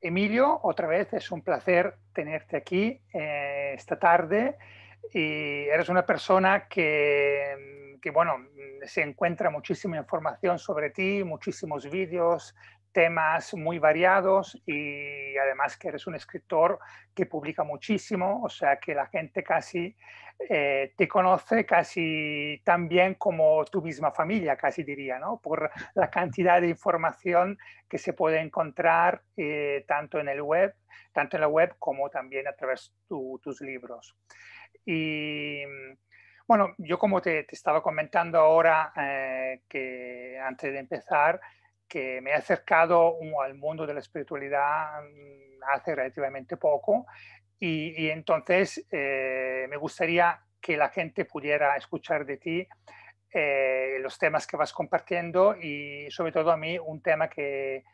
Emilio, otra vez es un placer tenerte aquí esta tarde y eres una persona bueno, se encuentra muchísima información sobre ti, muchísimos vídeos, temas muy variados y además que eres un escritor que publica muchísimo, o sea que la gente casi te conoce casi tan bien como tu misma familia, casi diría, ¿no? Por la cantidad de información que se puede encontrar tanto en tanto en la web como también a través de tus libros. Y bueno, yo como te estaba comentando ahora, que antes de empezar, que me he acercado al mundo de la espiritualidad hace relativamente poco y entonces me gustaría que la gente pudiera escuchar de ti los temas que vas compartiendo y sobre todo a mí un tema que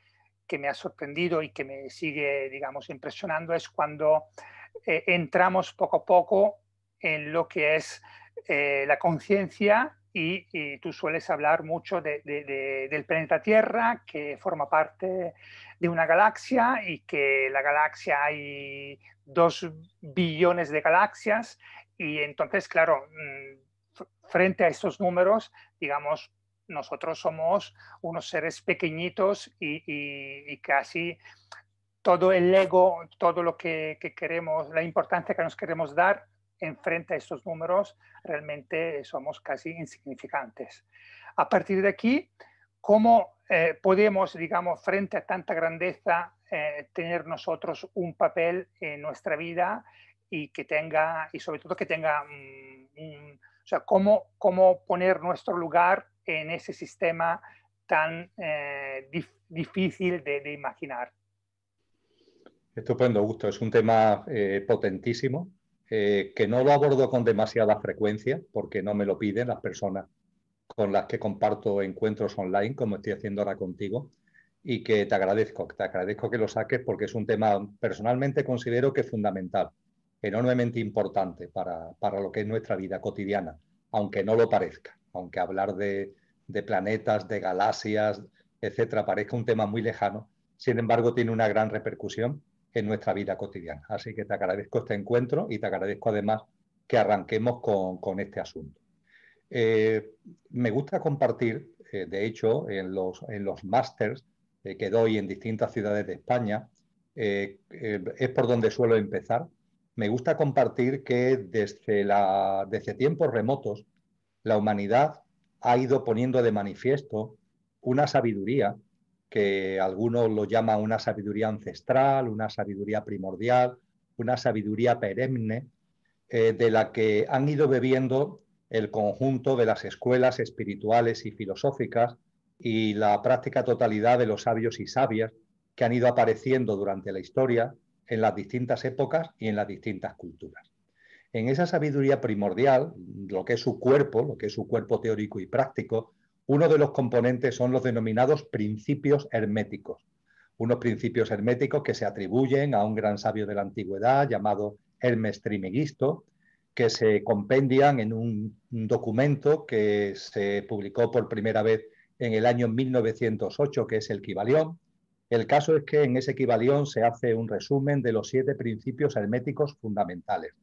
me ha sorprendido y que me sigue, digamos, impresionando es cuando entramos poco a poco en lo que es la conciencia y tú sueles hablar mucho del planeta Tierra, que forma parte de una galaxia y que la galaxia hay 2 billones de galaxias y entonces, claro, frente a estos números, digamos, nosotros somos unos seres pequeñitos y casi todo el ego, todo lo que queremos, la importancia que nos queremos dar en frente a estos números, realmente somos casi insignificantes. A partir de aquí, ¿cómo podemos, digamos, frente a tanta grandeza, tener nosotros un papel en nuestra vida y que tenga, y sobre todo que tenga, o sea, cómo poner nuestro lugar en ese sistema tan difícil de imaginar? Estupendo, Augusto. Es un tema potentísimo, que no lo abordo con demasiada frecuencia porque no me lo piden las personas con las que comparto encuentros online, como estoy haciendo ahora contigo, y que te agradezco que lo saques porque es un tema personalmente considero que es fundamental, enormemente importante para lo que es nuestra vida cotidiana, aunque no lo parezca, aunque hablar de planetas, de galaxias, etcétera, parezca un tema muy lejano, sin embargo tiene una gran repercusión en nuestra vida cotidiana. Así que te agradezco este encuentro y te agradezco además que arranquemos con este asunto. Eh, Me gusta compartir, de hecho, en los másters que doy en distintas ciudades de España, es por donde suelo empezar. Me gusta compartir que desde tiempos remotos la humanidad ha ido poniendo de manifiesto una sabiduría que algunos lo llaman una sabiduría ancestral, una sabiduría primordial, una sabiduría perenne, de la que han ido bebiendo el conjunto de las escuelas espirituales y filosóficas y la práctica totalidad de los sabios y sabias que han ido apareciendo durante la historia en las distintas épocas y en las distintas culturas. En esa sabiduría primordial, lo que es su cuerpo teórico y práctico, uno de los componentes son los denominados principios herméticos. Unos principios herméticos que se atribuyen a un gran sabio de la antigüedad llamado Hermes Trismegisto, que se compendian en un documento que se publicó por primera vez en el año 1908, que es el Kybalión. El caso es que en ese Kybalión se hace un resumen de los 7 principios herméticos fundamentales.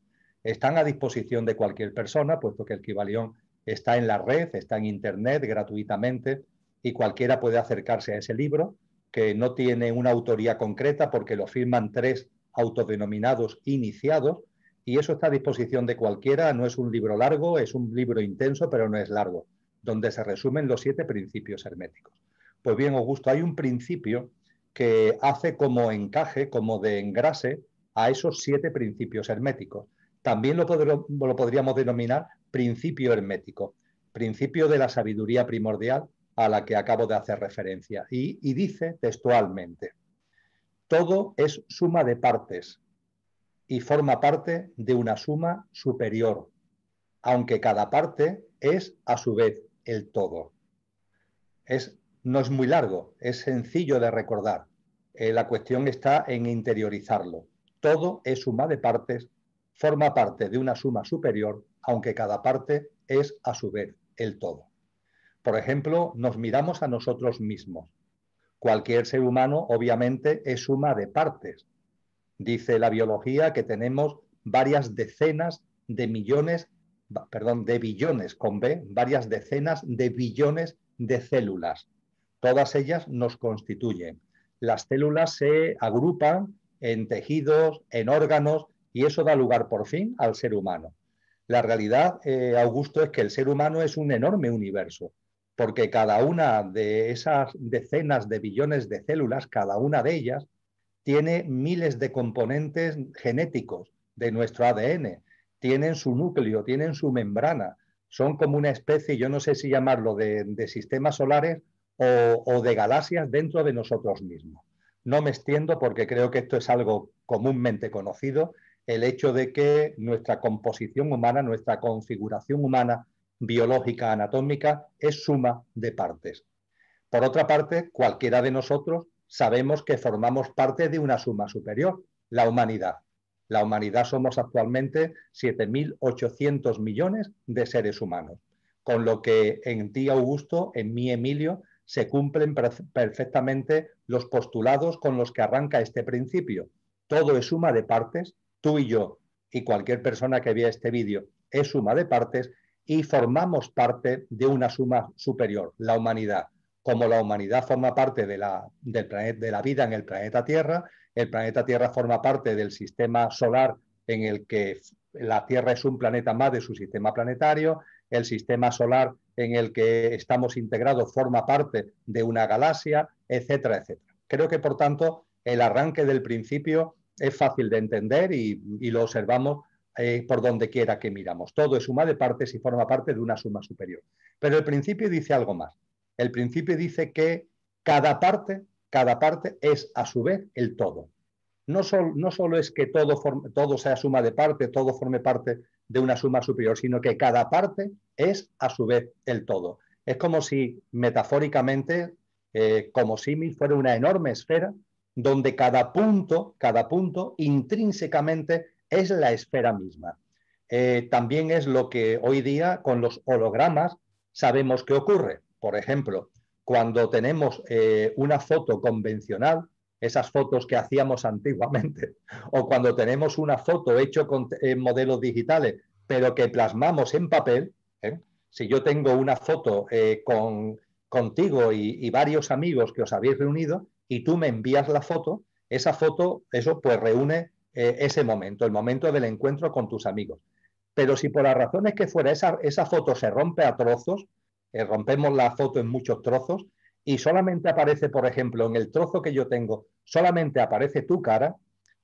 Están a disposición de cualquier persona, puesto que el Kybalión está en la red, está en Internet gratuitamente y cualquiera puede acercarse a ese libro, que no tiene una autoría concreta porque lo firman 3 autodenominados iniciados, y eso está a disposición de cualquiera. No es un libro largo, es un libro intenso, pero no es largo, donde se resumen los 7 principios herméticos. Pues bien, Augusto, hay un principio que hace como encaje, como de engrase a esos 7 principios herméticos. También lo podríamos denominar principio hermético, principio de la sabiduría primordial a la que acabo de hacer referencia. Y dice textualmente: todo es suma de partes y forma parte de una suma superior, aunque cada parte es a su vez el todo. No es muy largo, es sencillo de recordar. La cuestión está en interiorizarlo. Todo es suma de partes, forma parte de una suma superior, aunque cada parte es a su vez el todo. Por ejemplo, nos miramos a nosotros mismos. Cualquier ser humano, obviamente, es suma de partes. Dice la biología que tenemos varias decenas de millones, perdón, de billones con B, varias decenas de billones de células. Todas ellas nos constituyen. Las células se agrupan en tejidos, en órganos, y eso da lugar por fin al ser humano. La realidad, Augusto, es que el ser humano es un enorme universo, porque cada una de esas decenas de billones de células, cada una de ellas, tiene miles de componentes genéticos de nuestro ADN, tienen su núcleo, tienen su membrana, son como una especie, yo no sé si llamarlo de sistemas solares o de galaxias dentro de nosotros mismos. No me extiendo porque creo que esto es algo comúnmente conocido, el hecho de que nuestra composición humana, nuestra configuración humana biológica, anatómica, es suma de partes. Por otra parte, cualquiera de nosotros sabemos que formamos parte de una suma superior, la humanidad. La humanidad somos actualmente 7.800 millones de seres humanos, con lo que en ti, Augusto, en mí, Emilio, se cumplen perfectamente los postulados con los que arranca este principio. Todo es suma de partes, tú y yo, y cualquier persona que vea este vídeo, es suma de partes y formamos parte de una suma superior, la humanidad. Como la humanidad forma parte de la vida en el planeta Tierra forma parte del sistema solar en el que la Tierra es un planeta más de su sistema planetario, el sistema solar en el que estamos integrados forma parte de una galaxia, etcétera, etcétera. Creo que, por tanto, el arranque del principio es fácil de entender y lo observamos por donde quiera que miramos. Todo es suma de partes y forma parte de una suma superior. Pero el principio dice algo más. El principio dice que cada parte es a su vez el todo. No solo es que todo sea suma de parte, todo forme parte de una suma superior, sino que cada parte es a su vez el todo. Es como si, metafóricamente, como símil, fuera una enorme esfera donde cada punto intrínsecamente es la esfera misma. También es lo que hoy día con los hologramas sabemos que ocurre. Por ejemplo, cuando tenemos una foto convencional, esas fotos que hacíamos antiguamente, o cuando tenemos una foto hecha con modelos digitales, pero que plasmamos en papel, si yo tengo una foto contigo y varios amigos que os habéis reunido y tú me envías la foto, esa foto, eso pues reúne ese momento, el momento del encuentro con tus amigos. Pero si por las razones que fuera esa foto se rompe a trozos, rompemos la foto en muchos trozos y solamente aparece, por ejemplo, en el trozo que yo tengo, solamente aparece tu cara,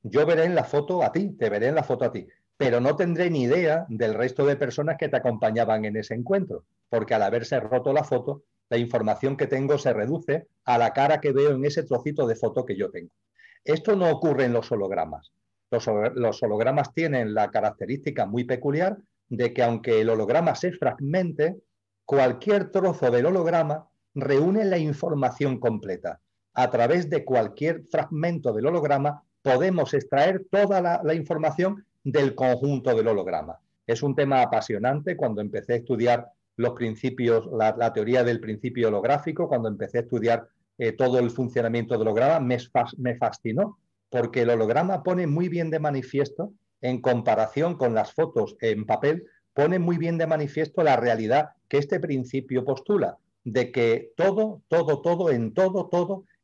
yo veré en la foto a ti, te veré en la foto a ti, pero no tendré ni idea del resto de personas que te acompañaban en ese encuentro, porque al haberse roto la foto, la información que tengo se reduce a la cara que veo en ese trocito de foto que yo tengo. Esto no ocurre en los hologramas. Los hologramas tienen la característica muy peculiar de que aunque el holograma se fragmente, cualquier trozo del holograma reúne la información completa. A través de cualquier fragmento del holograma podemos extraer toda la información del conjunto del holograma. Es un tema apasionante. Cuando empecé a estudiar los principios, la teoría del principio holográfico, cuando empecé a estudiar todo el funcionamiento del holograma, me fascinó, porque el holograma pone muy bien de manifiesto, en comparación con las fotos en papel, pone muy bien de manifiesto la realidad que este principio postula, de que todo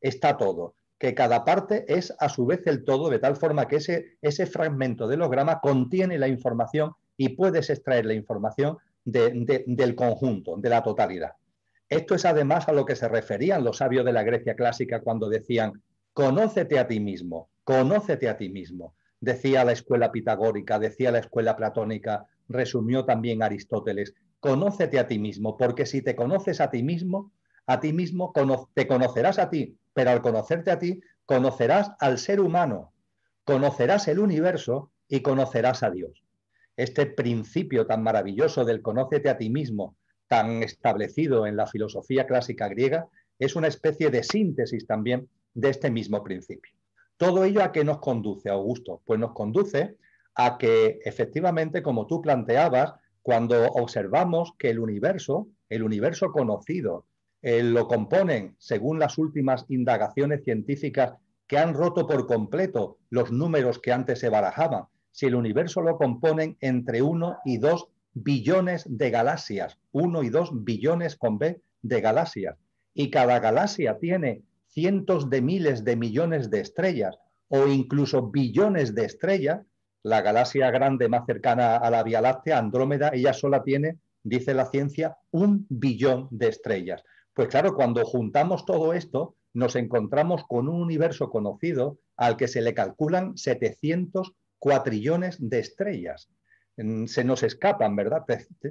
está todo, que cada parte es a su vez el todo, de tal forma que ese fragmento del holograma contiene la información y puedes extraer la información del conjunto, de la totalidad. Esto es además a lo que se referían los sabios de la Grecia clásica cuando decían: conócete a ti mismo, conócete a ti mismo. Decía la escuela pitagórica, decía la escuela platónica, resumió también Aristóteles: conócete a ti mismo, porque si te conoces a ti mismo te conocerás a ti, pero al conocerte a ti, conocerás al ser humano, conocerás el universo y conocerás a Dios. Este principio tan maravilloso del conócete a ti mismo, tan establecido en la filosofía clásica griega, es una especie de síntesis también de este mismo principio. ¿Todo ello a qué nos conduce, Augusto? Pues nos conduce a que, efectivamente, como tú planteabas, cuando observamos que el universo conocido, lo componen, según las últimas indagaciones científicas que han roto por completo los números que antes se barajaban, si el universo lo componen entre 1 y 2 billones de galaxias, 1 y 2 billones con B de galaxias, y cada galaxia tiene cientos de miles de millones de estrellas o incluso billones de estrellas, la galaxia grande más cercana a la Vía Láctea, Andrómeda, ella sola tiene, dice la ciencia, 1 billón de estrellas. Pues claro, cuando juntamos todo esto, nos encontramos con un universo conocido al que se le calculan 700 cuatrillones de estrellas. Se nos escapan, ¿verdad?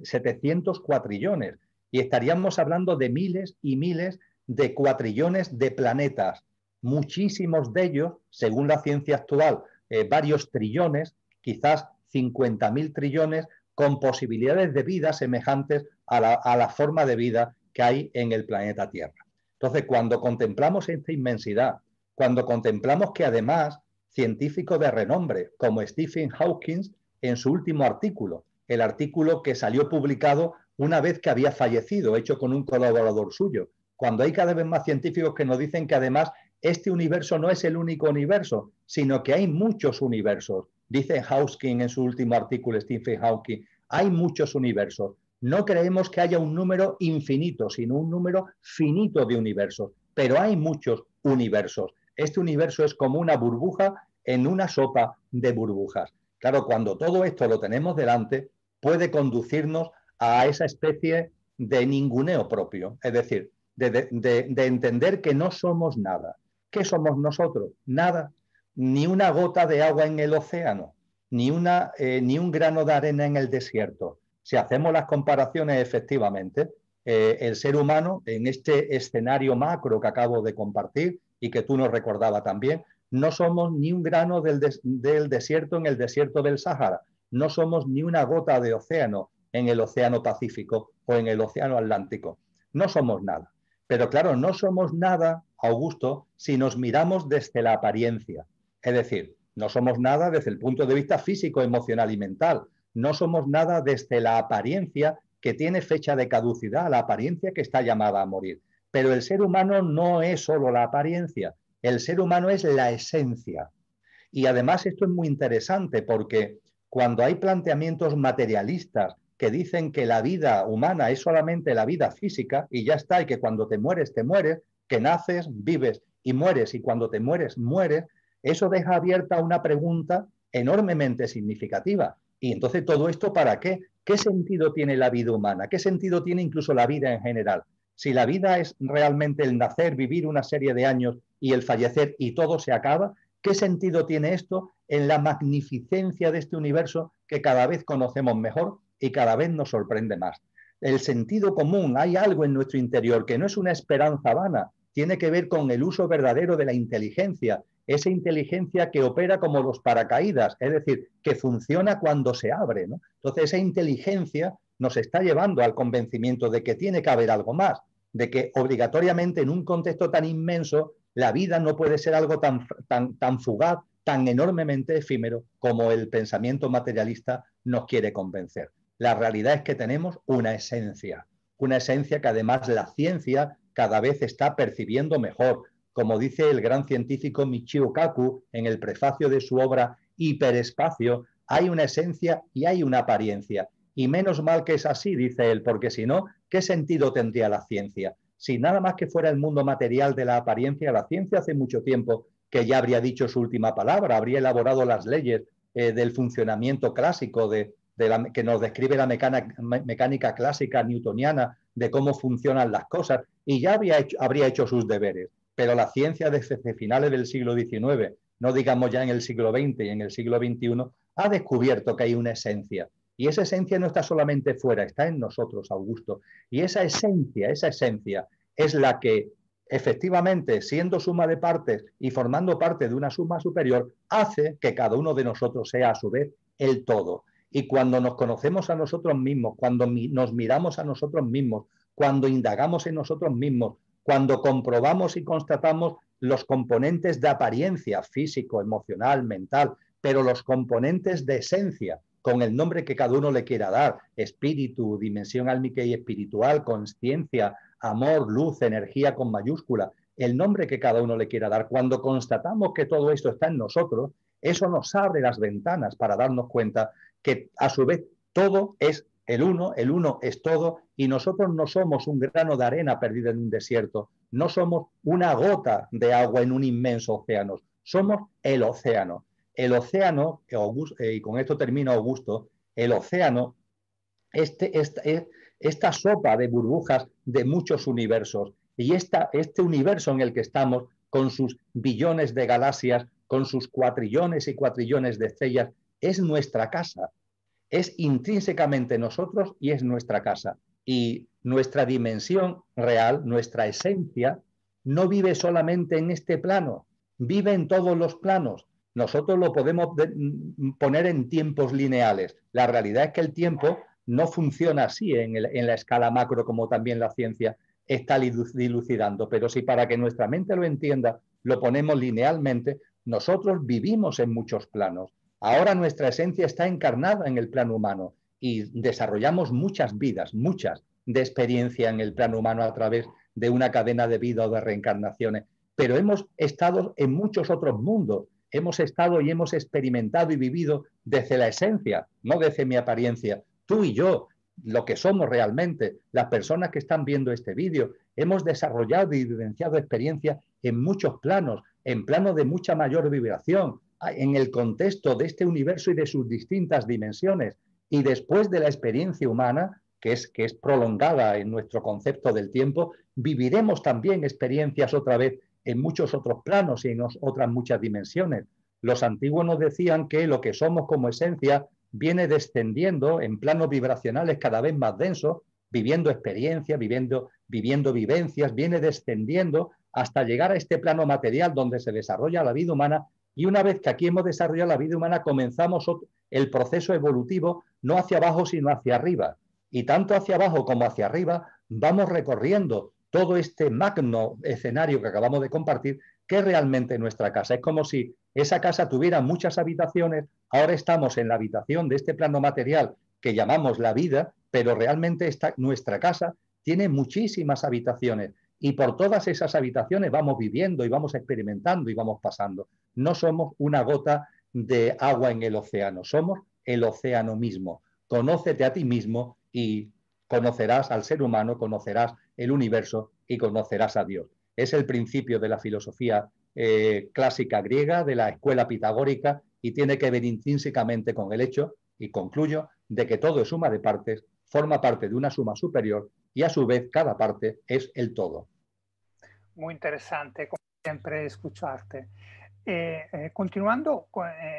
700 cuatrillones. Y estaríamos hablando de miles y miles de cuatrillones de planetas. Muchísimos de ellos, según la ciencia actual, varios trillones, quizás 50.000 trillones, con posibilidades de vida semejantes a la forma de vida que hay en el planeta Tierra. Entonces, cuando contemplamos esta inmensidad, cuando contemplamos que además científicos de renombre como Stephen Hawking, en su último artículo, el artículo que salió publicado una vez que había fallecido, hecho con un colaborador suyo, cuando hay cada vez más científicos que nos dicen que además este universo no es el único universo, sino que hay muchos universos. Dice Hawking en su último artículo, Stephen Hawking, hay muchos universos. No creemos que haya un número infinito, sino un número finito de universos, pero hay muchos universos. Este universo es como una burbuja en una sopa de burbujas. Claro, cuando todo esto lo tenemos delante, puede conducirnos a esa especie de ninguneo propio, es decir, de entender que no somos nada. ¿Qué somos nosotros? Nada, ni una gota de agua en el océano, ni un grano de arena en el desierto. Si hacemos las comparaciones, efectivamente, el ser humano en este escenario macro que acabo de compartir y que tú nos recordabas también, no somos ni un grano del desierto en el desierto del Sahara, no somos ni una gota de océano en el océano Pacífico o en el océano Atlántico. No somos nada. Pero claro, no somos nada, Augusto, si nos miramos desde la apariencia. Es decir, no somos nada desde el punto de vista físico, emocional y mental. No somos nada desde la apariencia que tiene fecha de caducidad, la apariencia que está llamada a morir. Pero el ser humano no es solo la apariencia, el ser humano es la esencia. Y además esto es muy interesante porque cuando hay planteamientos materialistas que dicen que la vida humana es solamente la vida física y ya está, y que cuando te mueres, que naces, vives y mueres, y cuando te mueres, mueres, eso deja abierta una pregunta enormemente significativa. Y entonces, ¿todo esto para qué? ¿Qué sentido tiene la vida humana? ¿Qué sentido tiene incluso la vida en general? Si la vida es realmente el nacer, vivir una serie de años y el fallecer y todo se acaba, ¿qué sentido tiene esto en la magnificencia de este universo que cada vez conocemos mejor y cada vez nos sorprende más? El sentido común, hay algo en nuestro interior que no es una esperanza vana, tiene que ver con el uso verdadero de la inteligencia, esa inteligencia que opera como los paracaídas, es decir, que funciona cuando se abre, ¿no? Entonces esa inteligencia nos está llevando al convencimiento de que tiene que haber algo más, de que obligatoriamente en un contexto tan inmenso la vida no puede ser algo tan fugaz, tan enormemente efímero como el pensamiento materialista nos quiere convencer. La realidad es que tenemos una esencia que además la ciencia cada vez está percibiendo mejor. Como dice el gran científico Michio Kaku en el prefacio de su obra Hiperespacio, hay una esencia y hay una apariencia. Y menos mal que es así, dice él, porque si no, ¿qué sentido tendría la ciencia? Si nada más que fuera el mundo material de la apariencia, la ciencia hace mucho tiempo que ya habría dicho su última palabra, habría elaborado las leyes del funcionamiento clásico, que nos describe la mecánica clásica newtoniana, de cómo funcionan las cosas, y ya habría hecho sus deberes. Pero la ciencia desde finales del siglo XIX, no digamos ya en el siglo XX y en el siglo XXI, ha descubierto que hay una esencia. Y esa esencia no está solamente fuera, está en nosotros, Augusto. Y esa esencia es la que efectivamente, siendo suma de partes y formando parte de una suma superior, hace que cada uno de nosotros sea a su vez el todo. Y cuando nos conocemos a nosotros mismos, cuando nos miramos a nosotros mismos, cuando indagamos en nosotros mismos, cuando comprobamos y constatamos los componentes de apariencia, físico, emocional, mental, pero los componentes de esencia, con el nombre que cada uno le quiera dar, espíritu, dimensión álmica y espiritual, consciencia, amor, luz, energía con mayúscula, el nombre que cada uno le quiera dar. Cuando constatamos que todo esto está en nosotros, eso nos abre las ventanas para darnos cuenta que a su vez todo es el uno es todo, y nosotros no somos un grano de arena perdido en un desierto, no somos una gota de agua en un inmenso océano, somos el océano. El océano, y con esto termino, Augusto, el océano, esta sopa de burbujas de muchos universos, y este universo en el que estamos, con sus billones de galaxias, con sus cuatrillones y cuatrillones de estrellas, es nuestra casa. Es intrínsecamente nosotros y es nuestra casa. Y nuestra dimensión real, nuestra esencia, no vive solamente en este plano, vive en todos los planos. Nosotros lo podemos poner en tiempos lineales. La realidad es que el tiempo no funciona así en la escala macro, como también la ciencia está dilucidando. Pero si para que nuestra mente lo entienda, lo ponemos linealmente, nosotros vivimos en muchos planos. Ahora nuestra esencia está encarnada en el plano humano y desarrollamos muchas vidas, muchas de experiencia en el plano humano a través de una cadena de vida o de reencarnaciones. Pero hemos estado en muchos otros mundos, hemos estado y hemos experimentado y vivido desde la esencia, no desde mi apariencia. Tú y yo, lo que somos realmente, las personas que están viendo este vídeo, hemos desarrollado y vivenciado experiencias en muchos planos, en planos de mucha mayor vibración, en el contexto de este universo y de sus distintas dimensiones. Y después de la experiencia humana, que es prolongada en nuestro concepto del tiempo, viviremos también experiencias otra vez en muchos otros planos y en otras muchas dimensiones. Los antiguos nos decían que lo que somos como esencia viene descendiendo en planos vibracionales cada vez más densos, viviendo experiencias, viviendo vivencias, viene descendiendo hasta llegar a este plano material donde se desarrolla la vida humana. Y una vez que aquí hemos desarrollado la vida humana, comenzamos el proceso evolutivo no hacia abajo, sino hacia arriba. Y tanto hacia abajo como hacia arriba vamos recorriendo todo este magno escenario que acabamos de compartir, que es realmente nuestra casa. Es como si esa casa tuviera muchas habitaciones. Ahora estamos en la habitación de este plano material que llamamos la vida, pero realmente nuestra casa tiene muchísimas habitaciones. Y por todas esas habitaciones vamos viviendo y vamos experimentando y vamos pasando. No somos una gota de agua en el océano, somos el océano mismo. Conócete a ti mismo y conocerás al ser humano, conocerás el universo y conocerás a Dios. Es el principio de la filosofía clásica griega, de la escuela pitagórica, y tiene que ver intrínsecamente con el hecho, y concluyo, de que todo es suma de partes, forma parte de una suma superior y a su vez cada parte es el todo. Muy interesante, como siempre, escucharte. Continuando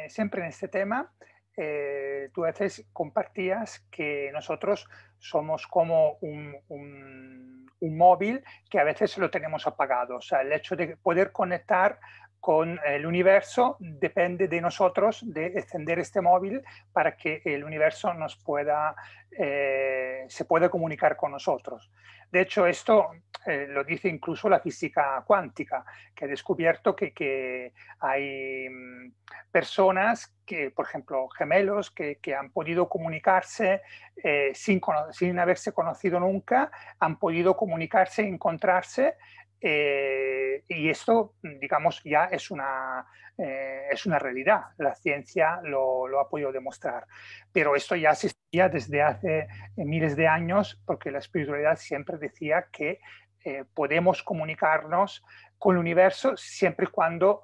siempre en este tema, tú a veces compartías que nosotros somos como un móvil que a veces lo tenemos apagado. O sea, el hecho de poder conectar con el universo depende de nosotros, de encender este móvil para que el universo se pueda comunicar con nosotros. De hecho, esto lo dice incluso la física cuántica, que ha descubierto que hay personas que, por ejemplo, gemelos que han podido comunicarse sin haberse conocido nunca, han podido comunicarse, encontrarse, y esto, digamos, ya es una realidad. La ciencia lo ha podido demostrar. Pero esto ya se sabía desde hace miles de años, porque la espiritualidad siempre decía que podemos comunicarnos con el universo siempre y cuando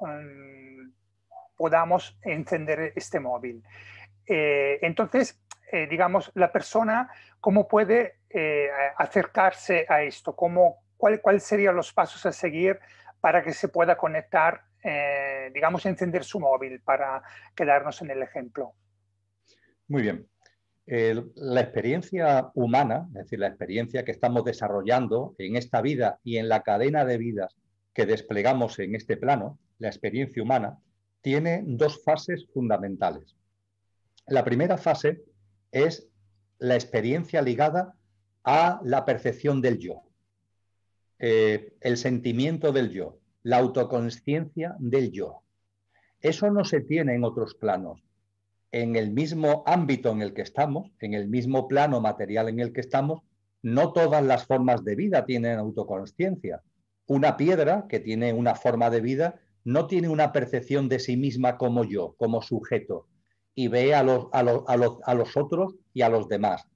podamos encender este móvil. Entonces, digamos, la persona, ¿cómo puede acercarse a esto? ¿Cuáles serían los pasos a seguir para que se pueda conectar, digamos, encender su móvil, para quedarnos en el ejemplo? Muy bien. La experiencia humana, es decir, la experiencia que estamos desarrollando en esta vida y en la cadena de vidas que desplegamos en este plano, la experiencia humana, tiene dos fases fundamentales. La primera fase es la experiencia ligada a la percepción del yo, el sentimiento del yo, la autoconsciencia del yo. Eso no se tiene en otros planos. En el mismo ámbito en el que estamos, en el mismo plano material en el que estamos, No todas las formas de vida tienen autoconsciencia. Una piedra que tiene una forma de vida no tiene una percepción de sí misma como yo, como sujeto, y ve a los otros y a los demás.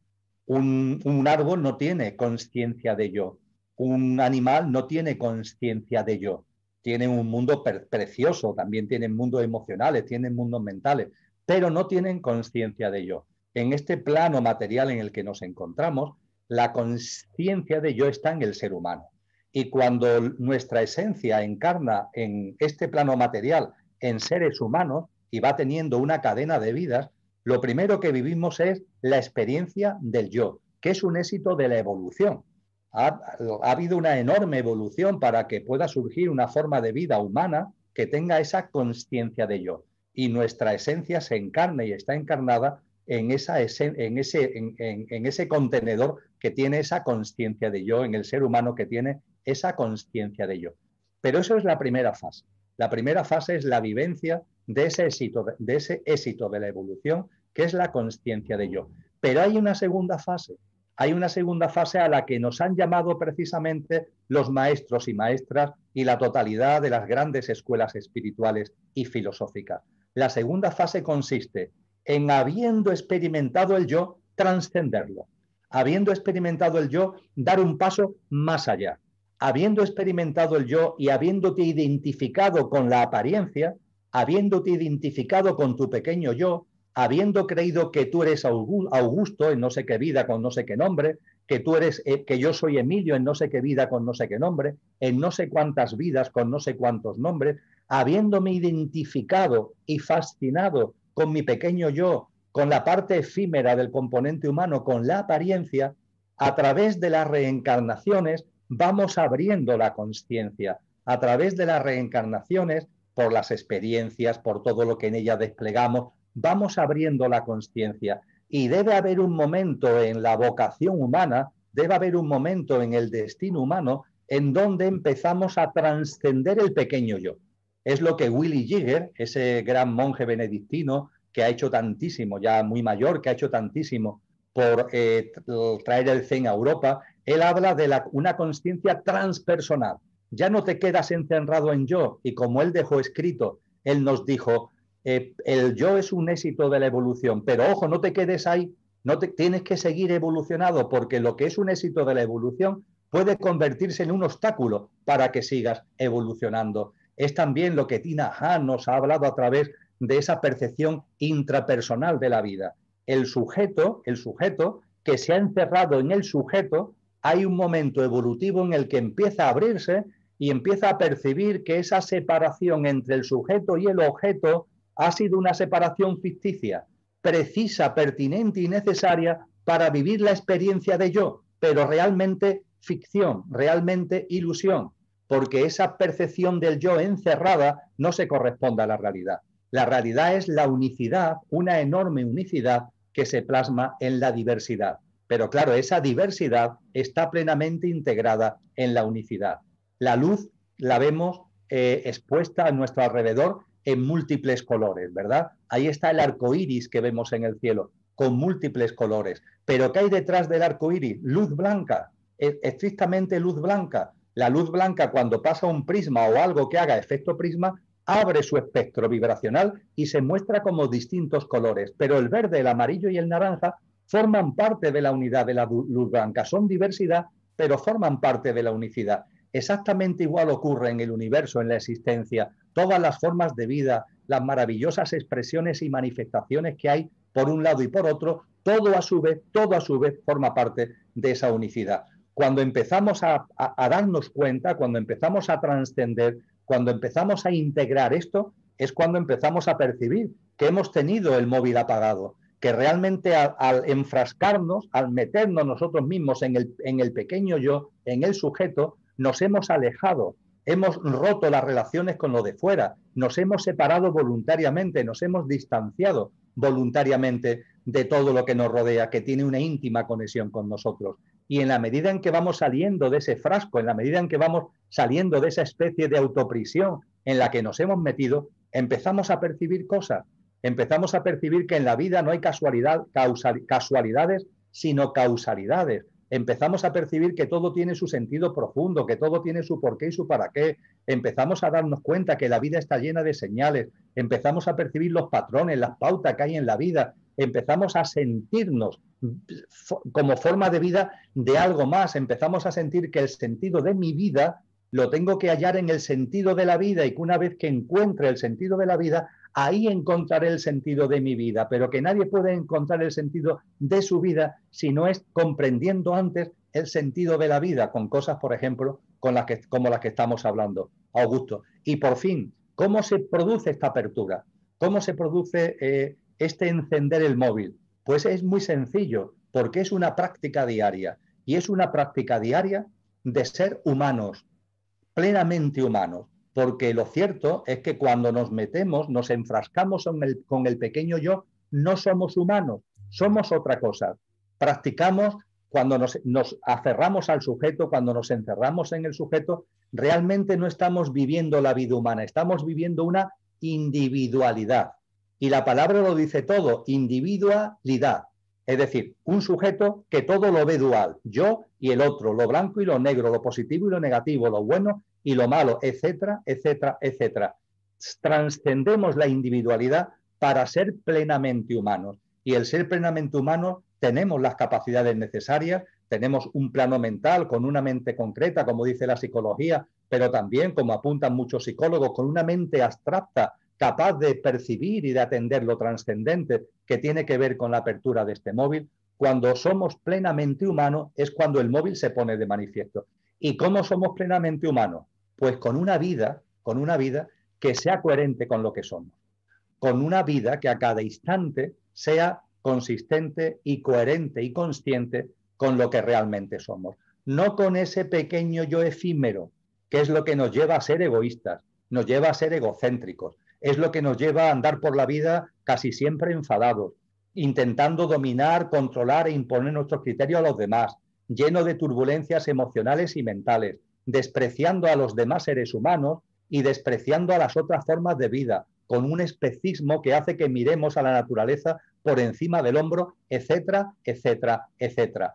Un árbol no tiene conciencia de yo. Un animal no tiene conciencia de yo. Tiene un mundo precioso, también tienen mundos emocionales, tienen mundos mentales, pero no tienen conciencia de yo. En este plano material en el que nos encontramos, la conciencia de yo está en el ser humano. Y cuando nuestra esencia encarna en este plano material en seres humanos y va teniendo una cadena de vidas, lo primero que vivimos es la experiencia del yo, que es un éxito de la evolución. Ha habido una enorme evolución para que pueda surgir una forma de vida humana que tenga esa conciencia de yo. Y nuestra esencia se encarna y está encarnada en ese contenedor que tiene esa conciencia de yo, en el ser humano que tiene esa conciencia de yo. Pero eso es la primera fase. La primera fase es la vivencia de ese éxito de la evolución, que es la conciencia de yo. Pero hay una segunda fase. Hay una segunda fase a la que nos han llamado precisamente los maestros y maestras y la totalidad de las grandes escuelas espirituales y filosóficas. La segunda fase consiste en, habiendo experimentado el yo, trascenderlo. Habiendo experimentado el yo, dar un paso más allá. Habiendo experimentado el yo y habiéndote identificado con la apariencia, habiéndote identificado con tu pequeño yo, habiendo creído que tú eres Augusto en no sé qué vida con no sé qué nombre, que yo soy Emilio en no sé qué vida con no sé qué nombre, en no sé cuántas vidas con no sé cuántos nombres, habiéndome identificado y fascinado con mi pequeño yo, con la parte efímera del componente humano, con la apariencia, a través de las reencarnaciones vamos abriendo la conciencia. A través de las reencarnaciones, por las experiencias, por todo lo que en ella desplegamos, vamos abriendo la conciencia. Y debe haber un momento en la vocación humana, debe haber un momento en el destino humano en donde empezamos a trascender el pequeño yo. Es lo que Willy Jigger, ese gran monje benedictino que ha hecho tantísimo, ya muy mayor, que ha hecho tantísimo por traer el Zen a Europa, él habla de una conciencia transpersonal. Ya no te quedas encerrado en yo, y como él dejó escrito, él nos dijo, el yo es un éxito de la evolución, pero ojo, no te quedes ahí, tienes que seguir evolucionado, porque lo que es un éxito de la evolución puede convertirse en un obstáculo para que sigas evolucionando. Es también lo que Tina Han nos ha hablado a través de esa percepción intrapersonal de la vida. El sujeto que se ha encerrado en el sujeto, hay un momento evolutivo en el que empieza a abrirse y empieza a percibir que esa separación entre el sujeto y el objeto ha sido una separación ficticia, precisa, pertinente y necesaria para vivir la experiencia de yo, pero realmente ficción, realmente ilusión, porque esa percepción del yo encerrada no se corresponde a la realidad. La realidad es la unicidad, una enorme unicidad que se plasma en la diversidad. Pero claro, esa diversidad está plenamente integrada en la unicidad. La luz la vemos expuesta a nuestro alrededor en múltiples colores, ¿verdad? Ahí está el arco iris que vemos en el cielo, con múltiples colores. Pero ¿qué hay detrás del arco iris? Luz blanca, estrictamente luz blanca. La luz blanca, cuando pasa un prisma o algo que haga efecto prisma, abre su espectro vibracional y se muestra como distintos colores. Pero el verde, el amarillo y el naranja forman parte de la unidad de la luz blanca. Son diversidad, pero forman parte de la unicidad. Exactamente igual ocurre en el universo, en la existencia. Todas las formas de vida, las maravillosas expresiones y manifestaciones que hay por un lado y por otro, todo a su vez forma parte de esa unicidad. Cuando empezamos a darnos cuenta, cuando empezamos a trascender, cuando empezamos a integrar esto, es cuando empezamos a percibir que hemos tenido el móvil apagado, que realmente al enfrascarnos, al meternos nosotros mismos en el pequeño yo, en el sujeto, nos hemos alejado, hemos roto las relaciones con lo de fuera, nos hemos separado voluntariamente, nos hemos distanciado voluntariamente de todo lo que nos rodea, que tiene una íntima conexión con nosotros. Y en la medida en que vamos saliendo de ese frasco, en la medida en que vamos saliendo de esa especie de autoprisión en la que nos hemos metido, empezamos a percibir cosas. Empezamos a percibir que en la vida no hay casualidades, sino causalidades. empezamos a percibir que todo tiene su sentido profundo, que todo tiene su porqué y su para qué, empezamos a darnos cuenta que la vida está llena de señales, empezamos a percibir los patrones, las pautas que hay en la vida, empezamos a sentirnos como forma de vida de algo más, empezamos a sentir que el sentido de mi vida lo tengo que hallar en el sentido de la vida y que una vez que encuentre el sentido de la vida, ahí encontraré el sentido de mi vida, pero que nadie puede encontrar el sentido de su vida si no es comprendiendo antes el sentido de la vida, con cosas, por ejemplo, como las que estamos hablando, Augusto. Y por fin, ¿cómo se produce esta apertura? ¿Cómo se produce este encender el móvil? Pues es muy sencillo, porque es una práctica diaria, y es una práctica diaria de ser humanos, plenamente humanos. Porque lo cierto es que cuando nos metemos, nos enfrascamos con el pequeño yo, no somos humanos, somos otra cosa. Practicamos cuando nos aferramos al sujeto, cuando nos encerramos en el sujeto, realmente no estamos viviendo la vida humana, estamos viviendo una individualidad. Y la palabra lo dice todo, individualidad. Es decir, un sujeto que todo lo ve dual, yo y el otro, lo blanco y lo negro, lo positivo y lo negativo, lo bueno y lo malo, etcétera, etcétera, etcétera. Trascendemos la individualidad para ser plenamente humanos. Y el ser plenamente humano, tenemos las capacidades necesarias, tenemos un plano mental con una mente concreta, como dice la psicología, pero también, como apuntan muchos psicólogos, con una mente abstracta, capaz de percibir y de atender lo trascendente que tiene que ver con la apertura de este móvil. Cuando somos plenamente humanos es cuando el móvil se pone de manifiesto. ¿Y cómo somos plenamente humanos? Pues con una vida que sea coherente con lo que somos, con una vida que a cada instante sea consistente y coherente y consciente con lo que realmente somos. No con ese pequeño yo efímero, que es lo que nos lleva a ser egoístas, nos lleva a ser egocéntricos, es lo que nos lleva a andar por la vida casi siempre enfadados, intentando dominar, controlar e imponer nuestros criterios a los demás, lleno de turbulencias emocionales y mentales, despreciando a los demás seres humanos y despreciando a las otras formas de vida, con un especismo que hace que miremos a la naturaleza por encima del hombro, etcétera, etcétera, etcétera.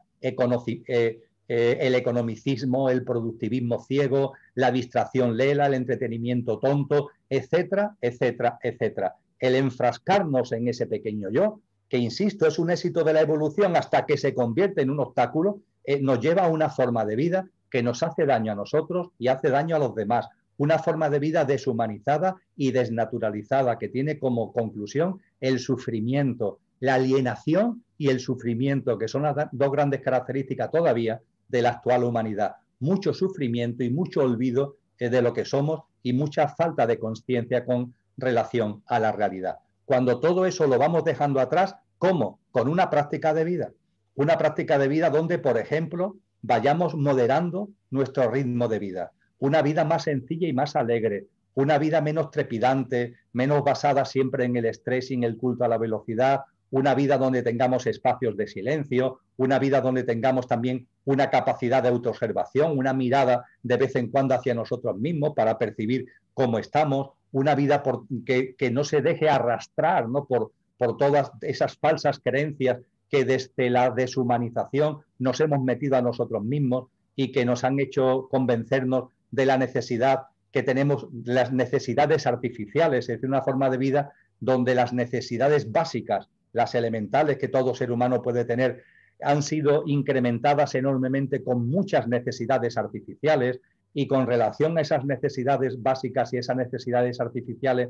El economicismo, el productivismo ciego, la distracción lela, el entretenimiento tonto, etcétera, etcétera, etcétera. El enfrascarnos en ese pequeño yo, que insisto, es un éxito de la evolución hasta que se convierte en un obstáculo, nos lleva a una forma de vida que nos hace daño a nosotros y hace daño a los demás. Una forma de vida deshumanizada y desnaturalizada que tiene como conclusión el sufrimiento, la alienación y el sufrimiento, que son las dos grandes características todavía de la actual humanidad. Mucho sufrimiento y mucho olvido de lo que somos y mucha falta de conciencia con relación a la realidad. Cuando todo eso lo vamos dejando atrás, ¿cómo? Con una práctica de vida. Una práctica de vida donde, por ejemplo, vayamos moderando nuestro ritmo de vida. Una vida más sencilla y más alegre, una vida menos trepidante, menos basada siempre en el estrés y en el culto a la velocidad, una vida donde tengamos espacios de silencio, una vida donde tengamos también una capacidad de autoobservación, una mirada de vez en cuando hacia nosotros mismos para percibir cómo estamos, una vida que no se deje arrastrar, ¿no?, por todas esas falsas creencias que desde la deshumanización nos hemos metido a nosotros mismos y que nos han hecho convencernos de la necesidad que tenemos, las necesidades artificiales, es decir, una forma de vida donde las necesidades básicas, las elementales que todo ser humano puede tener, han sido incrementadas enormemente con muchas necesidades artificiales, y con relación a esas necesidades básicas y esas necesidades artificiales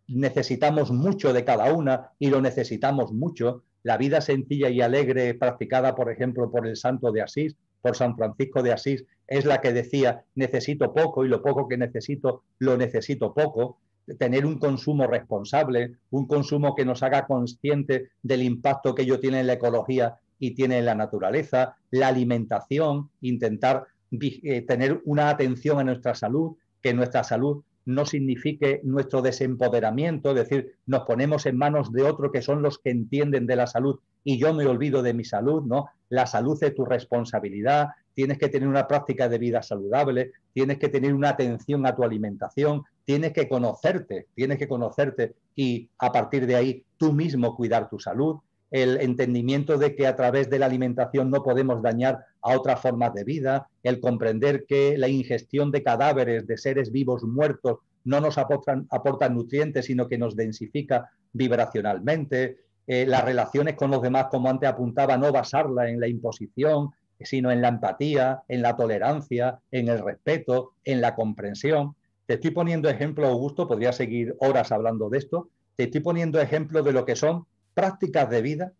necesitamos mucho de cada una y lo necesitamos mucho. La vida sencilla y alegre practicada, por ejemplo, por el santo de Asís, por San Francisco de Asís, es la que decía: necesito poco y lo poco que necesito lo necesito poco. Tener un consumo responsable, un consumo que nos haga consciente del impacto que ello tiene en la ecología y tiene en la naturaleza, la alimentación, intentar tener una atención a nuestra salud, que nuestra salud no signifique nuestro desempoderamiento, es decir, nos ponemos en manos de otros que son los que entienden de la salud y yo me olvido de mi salud, ¿no? La salud es tu responsabilidad, tienes que tener una práctica de vida saludable, tienes que tener una atención a tu alimentación, tienes que conocerte y a partir de ahí tú mismo cuidar tu salud, el entendimiento de que a través de la alimentación no podemos dañar a otras formas de vida, el comprender que la ingestión de cadáveres de seres vivos muertos no nos aportan nutrientes, sino que nos densifica vibracionalmente, las relaciones con los demás, como antes apuntaba, no basarla en la imposición, sino en la empatía, en la tolerancia, en el respeto, en la comprensión. Te estoy poniendo ejemplo, Augusto, podría seguir horas hablando de esto, te estoy poniendo ejemplo de lo que son prácticas de vida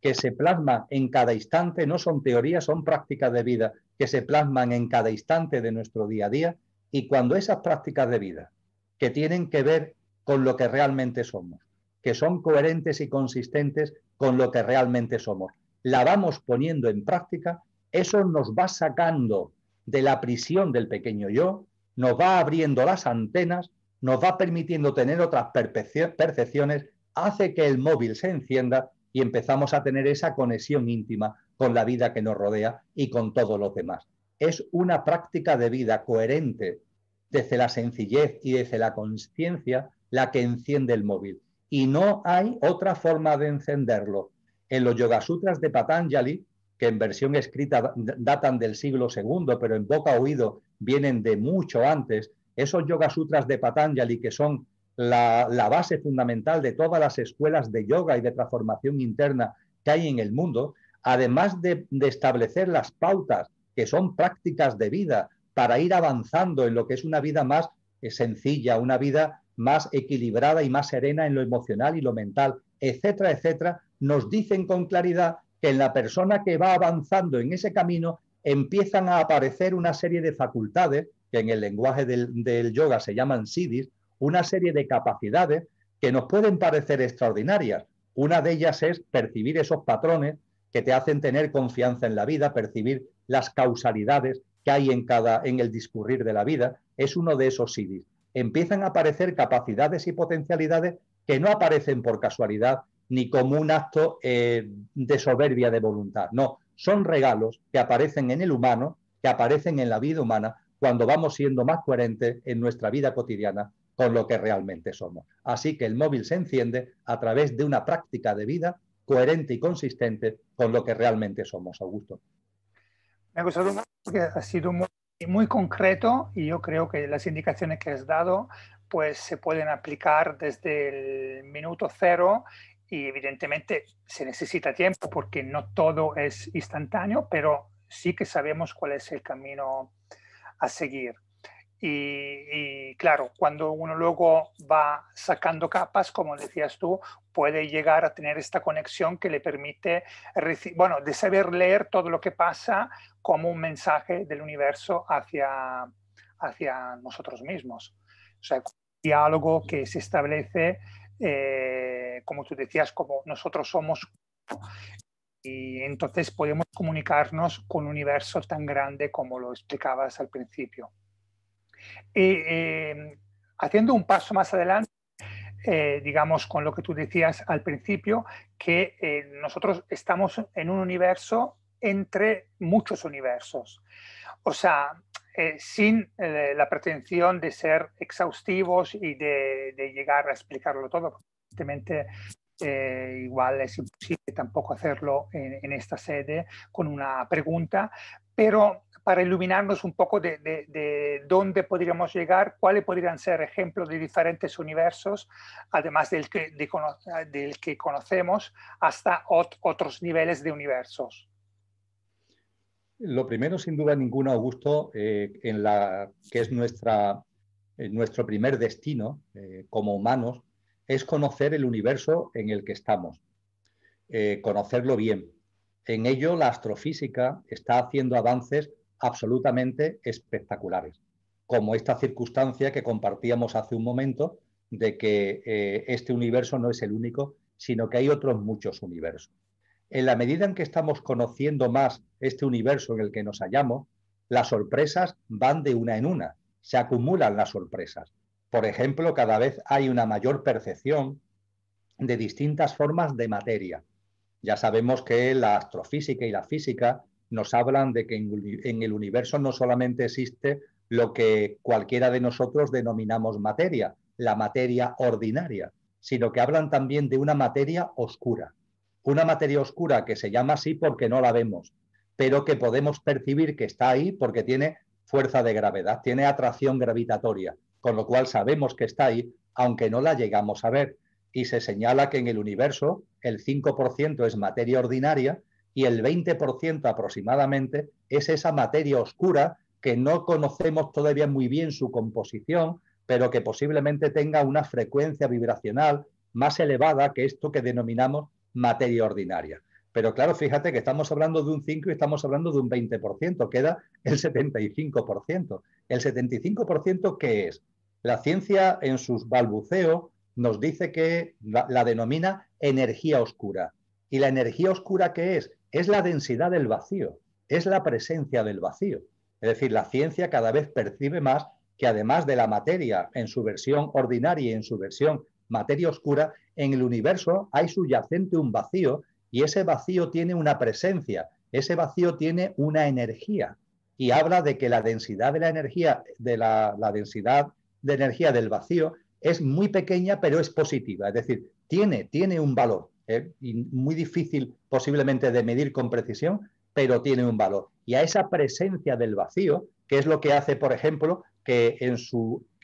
que se plasman en cada instante, no son teorías, son prácticas de vida que se plasman en cada instante de nuestro día a día, y cuando esas prácticas de vida que tienen que ver con lo que realmente somos, que son coherentes y consistentes con lo que realmente somos, la vamos poniendo en práctica, eso nos va sacando de la prisión del pequeño yo, nos va abriendo las antenas, nos va permitiendo tener otras percepciones, hace que el móvil se encienda y empezamos a tener esa conexión íntima con la vida que nos rodea y con todos los demás. Es una práctica de vida coherente desde la sencillez y desde la conciencia la que enciende el móvil. Y no hay otra forma de encenderlo. En los Yoga Sutras de Patanjali, que en versión escrita datan del siglo II, pero en boca oído vienen de mucho antes, esos Yoga Sutras de Patanjali, que son la base fundamental de todas las escuelas de yoga y de transformación interna que hay en el mundo, además de establecer las pautas, que son prácticas de vida, para ir avanzando en lo que es una vida más sencilla, una vida más equilibrada y más serena en lo emocional y lo mental, etcétera, etcétera, nos dicen con claridad que en la persona que va avanzando en ese camino empiezan a aparecer una serie de facultades, que en el lenguaje del yoga se llaman siddhis, una serie de capacidades que nos pueden parecer extraordinarias. Una de ellas es percibir esos patrones que te hacen tener confianza en la vida, percibir las causalidades que hay en el discurrir de la vida, es uno de esos siddhis. Empiezan a aparecer capacidades y potencialidades que no aparecen por casualidad ni como un acto de soberbia de voluntad. No, son regalos que aparecen en el humano, que aparecen en la vida humana, cuando vamos siendo más coherentes en nuestra vida cotidiana con lo que realmente somos. Así que el móvil se enciende a través de una práctica de vida coherente y consistente con lo que realmente somos, Augusto. Me ha gustado mucho porque ha sido muy concreto y yo creo que las indicaciones que has dado pues se pueden aplicar desde el minuto cero y evidentemente se necesita tiempo porque no todo es instantáneo, pero sí que sabemos cuál es el camino a seguir. Y claro, cuando uno luego va sacando capas, como decías tú, puede llegar a tener esta conexión que le permite, bueno, de saber leer todo lo que pasa como un mensaje del universo hacia nosotros mismos. O sea, un diálogo que se establece, como tú decías, como nosotros somos, y entonces podemos comunicarnos con un universo tan grande como lo explicabas al principio. Haciendo un paso más adelante, digamos, con lo que tú decías al principio, que nosotros estamos en un universo entre muchos universos. O sea, sin la pretensión de ser exhaustivos y de llegar a explicarlo todo. Evidentemente, igual es imposible tampoco hacerlo en esta sede con una pregunta, pero para iluminarnos un poco de dónde podríamos llegar, cuáles podrían ser ejemplos de diferentes universos, además del que conocemos, hasta otros niveles de universos. Lo primero, sin duda ninguna, Augusto, que es nuestro primer destino como humanos, es conocer el universo en el que estamos, conocerlo bien. En ello, la astrofísica está haciendo avances absolutamente espectaculares, como esta circunstancia que compartíamos hace un momento de que este universo no es el único, sino que hay otros muchos universos. En la medida en que estamos conociendo más este universo en el que nos hallamos, las sorpresas van de una en una, se acumulan las sorpresas. Por ejemplo, cada vez hay una mayor percepción de distintas formas de materia. Ya sabemos que la astrofísica y la física nos hablan de que en el universo no solamente existe lo que cualquiera de nosotros denominamos materia, la materia ordinaria, sino que hablan también de una materia oscura. Una materia oscura que se llama así porque no la vemos, pero que podemos percibir que está ahí porque tiene fuerza de gravedad, tiene atracción gravitatoria, con lo cual sabemos que está ahí, aunque no la llegamos a ver. Y se señala que en el universo el 5% es materia ordinaria y el 20% aproximadamente es esa materia oscura que no conocemos todavía muy bien su composición, pero que posiblemente tenga una frecuencia vibracional más elevada que esto que denominamos materia ordinaria. Pero claro, fíjate que estamos hablando de un 5 y estamos hablando de un 20%, queda el 75%. ¿El 75% qué es? La ciencia en sus balbuceos nos dice que la denomina energía oscura. ¿Y la energía oscura qué es? Es la densidad del vacío, es la presencia del vacío. Es decir, la ciencia cada vez percibe más que además de la materia en su versión ordinaria y en su versión materia oscura, en el universo hay subyacente un vacío y ese vacío tiene una presencia, ese vacío tiene una energía y habla de que la densidad de la energía, la densidad de energía del vacío es muy pequeña pero es positiva, es decir, tiene un valor, y muy difícil posiblemente de medir con precisión, pero tiene un valor. Y a esa presencia del vacío, que es lo que hace, por ejemplo, que en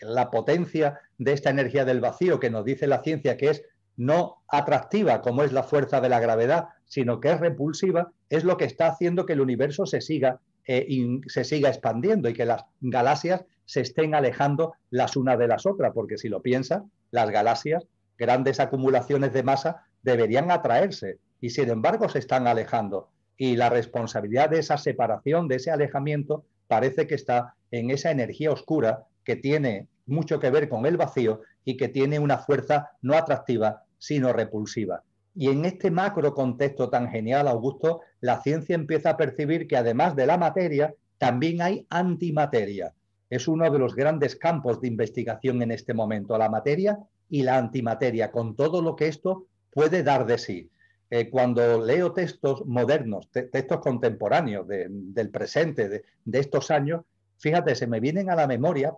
la potencia de esta energía del vacío que nos dice la ciencia que es no atractiva como es la fuerza de la gravedad, sino que es repulsiva, es lo que está haciendo que el universo se siga expandiendo y que las galaxias se estén alejando las unas de las otras, porque si lo piensas, las galaxias, grandes acumulaciones de masa, deberían atraerse y sin embargo se están alejando. Y la responsabilidad de esa separación, de ese alejamiento, parece que está en esa energía oscura que tiene mucho que ver con el vacío y que tiene una fuerza no atractiva, sino repulsiva. Y en este macro contexto tan genial, Augusto, la ciencia empieza a percibir que además de la materia, también hay antimateria. Es uno de los grandes campos de investigación en este momento, la materia y la antimateria, con todo lo que esto puede dar de sí. Cuando leo textos modernos, textos contemporáneos del presente, de estos años, fíjate, se me vienen a la memoria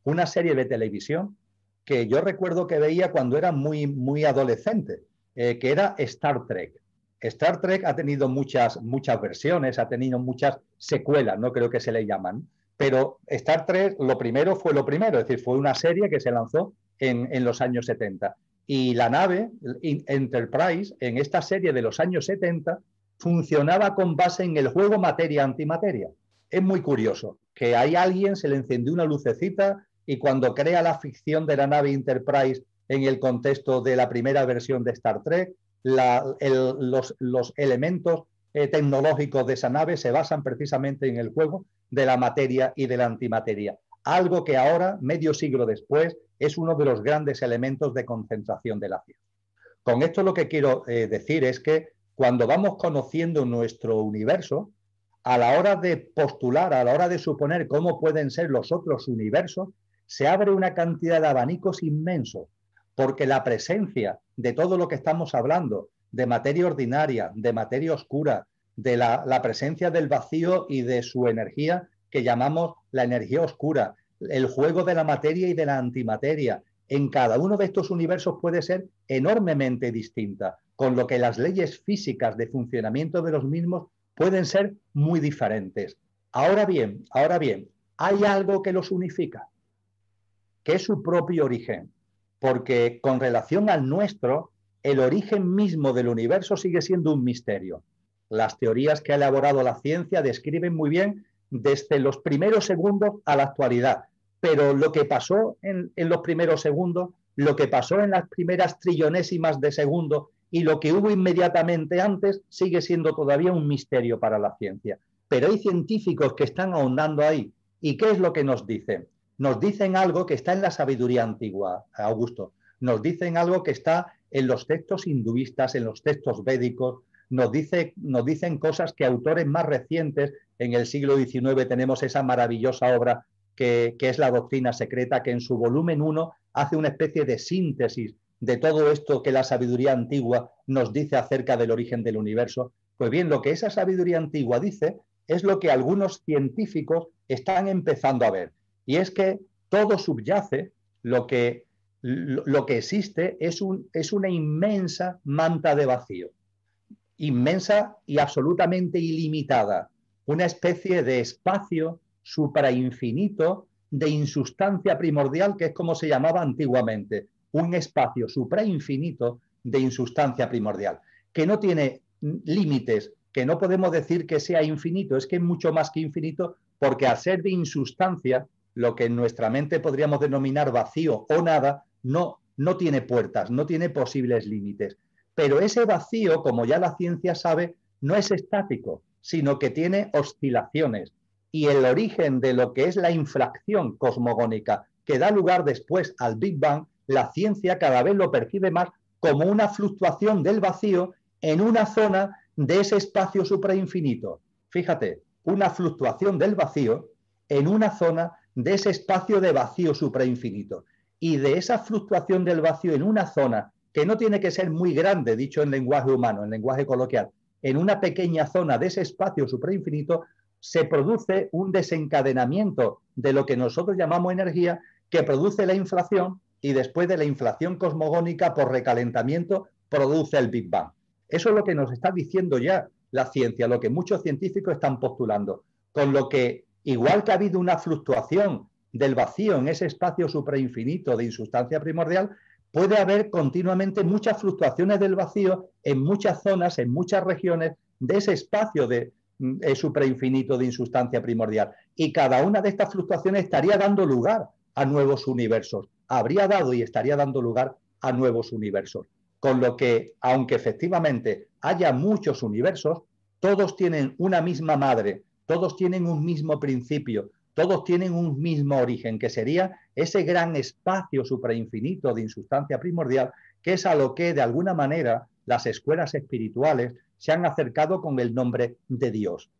una serie de televisión que yo recuerdo que veía cuando era muy adolescente, que era Star Trek. Star Trek ha tenido muchas versiones, ha tenido muchas secuelas, no creo que se le llaman, pero Star Trek lo primero fue lo primero, es decir, fue una serie que se lanzó en los años 70. Y la nave Enterprise, en esta serie de los años 70, funcionaba con base en el juego materia-antimateria. Es muy curioso que hay alguien, se le encendió una lucecita y cuando crea la ficción de la nave Enterprise en el contexto de la primera versión de Star Trek, los elementos tecnológicos de esa nave se basan precisamente en el juego de la materia y de la antimateria. Algo que ahora, medio siglo después, es uno de los grandes elementos de concentración de la ciencia. Con esto lo que quiero decir es que cuando vamos conociendo nuestro universo, a la hora de postular, a la hora de suponer cómo pueden ser los otros universos, se abre una cantidad de abanicos inmensos, porque la presencia de todo lo que estamos hablando, de materia ordinaria, de materia oscura, de la presencia del vacío y de su energía que llamamos la energía oscura, el juego de la materia y de la antimateria, en cada uno de estos universos puede ser enormemente distinta, con lo que las leyes físicas de funcionamiento de los mismos pueden ser muy diferentes. Ahora bien, hay algo que los unifica, que es su propio origen, porque con relación al nuestro, el origen mismo del universo sigue siendo un misterio. Las teorías que ha elaborado la ciencia describen muy bien desde los primeros segundos a la actualidad, pero lo que pasó en los primeros segundos, lo que pasó en las primeras trillonésimas de segundo y lo que hubo inmediatamente antes sigue siendo todavía un misterio para la ciencia. Pero hay científicos que están ahondando ahí. ¿Y qué es lo que nos dicen? Nos dicen algo que está en la sabiduría antigua, Augusto. Nos dicen algo que está en los textos hinduistas, en los textos védicos. Nos dicen cosas que autores más recientes, en el siglo XIX tenemos esa maravillosa obra que es La Doctrina Secreta, que en su volumen 1 hace una especie de síntesis de todo esto que la sabiduría antigua nos dice acerca del origen del universo. Pues bien, lo que esa sabiduría antigua dice es lo que algunos científicos están empezando a ver. Y es que todo subyace, lo que existe es una inmensa manta de vacío. inmensa y absolutamente ilimitada, una especie de espacio suprainfinito de insustancia primordial, que es como se llamaba antiguamente, un espacio suprainfinito de insustancia primordial, que no tiene límites, que no podemos decir que sea infinito, es que es mucho más que infinito, porque al ser de insustancia, lo que en nuestra mente podríamos denominar vacío o nada, no tiene puertas, no tiene posibles límites. Pero ese vacío, como ya la ciencia sabe, no es estático, sino que tiene oscilaciones. Y el origen de lo que es la infracción cosmogónica que da lugar después al Big Bang, la ciencia cada vez lo percibe más como una fluctuación del vacío en una zona de ese espacio suprainfinito. Fíjate, una fluctuación del vacío en una zona de ese espacio de vacío suprainfinito. Y de esa fluctuación del vacío en una zona que no tiene que ser muy grande, dicho en lenguaje humano, en lenguaje coloquial, en una pequeña zona de ese espacio suprainfinito, se produce un desencadenamiento de lo que nosotros llamamos energía, que produce la inflación, y después de la inflación cosmogónica por recalentamiento produce el Big Bang. Eso es lo que nos está diciendo ya la ciencia, lo que muchos científicos están postulando. Con lo que, igual que ha habido una fluctuación del vacío en ese espacio suprainfinito de insustancia primordial, puede haber continuamente muchas fluctuaciones del vacío en muchas zonas, en muchas regiones de ese espacio de suprainfinito de insustancia primordial. Y cada una de estas fluctuaciones estaría dando lugar a nuevos universos. Habría dado y estaría dando lugar a nuevos universos. Con lo que, aunque efectivamente haya muchos universos, todos tienen una misma madre, todos tienen un mismo principio, todos tienen un mismo origen, que sería ese gran espacio suprainfinito de insustancia primordial, que es a lo que de alguna manera las escuelas espirituales se han acercado con el nombre de Dios.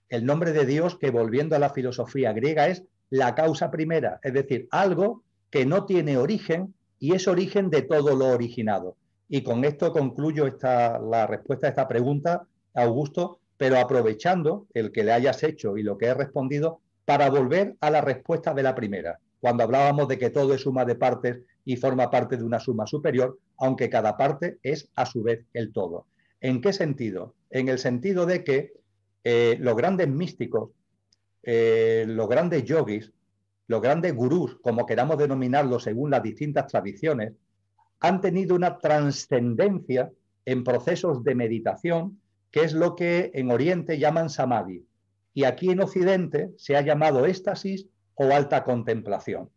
El nombre de Dios, que volviendo a la filosofía griega, es la causa primera, es decir, algo que no tiene origen y es origen de todo lo originado. Y con esto concluyo la respuesta a esta pregunta, Augusto, pero aprovechando el que le hayas hecho y lo que he respondido, para volver a la respuesta de la primera, cuando hablábamos de que todo es suma de partes y forma parte de una suma superior, aunque cada parte es a su vez el todo. ¿En qué sentido? En el sentido de que los grandes místicos, los grandes yogis, los grandes gurús, como queramos denominarlos según las distintas tradiciones, han tenido una trascendencia en procesos de meditación, que es lo que en Oriente llaman samadhi. Y aquí en Occidente se ha llamado éxtasis o alta contemplación.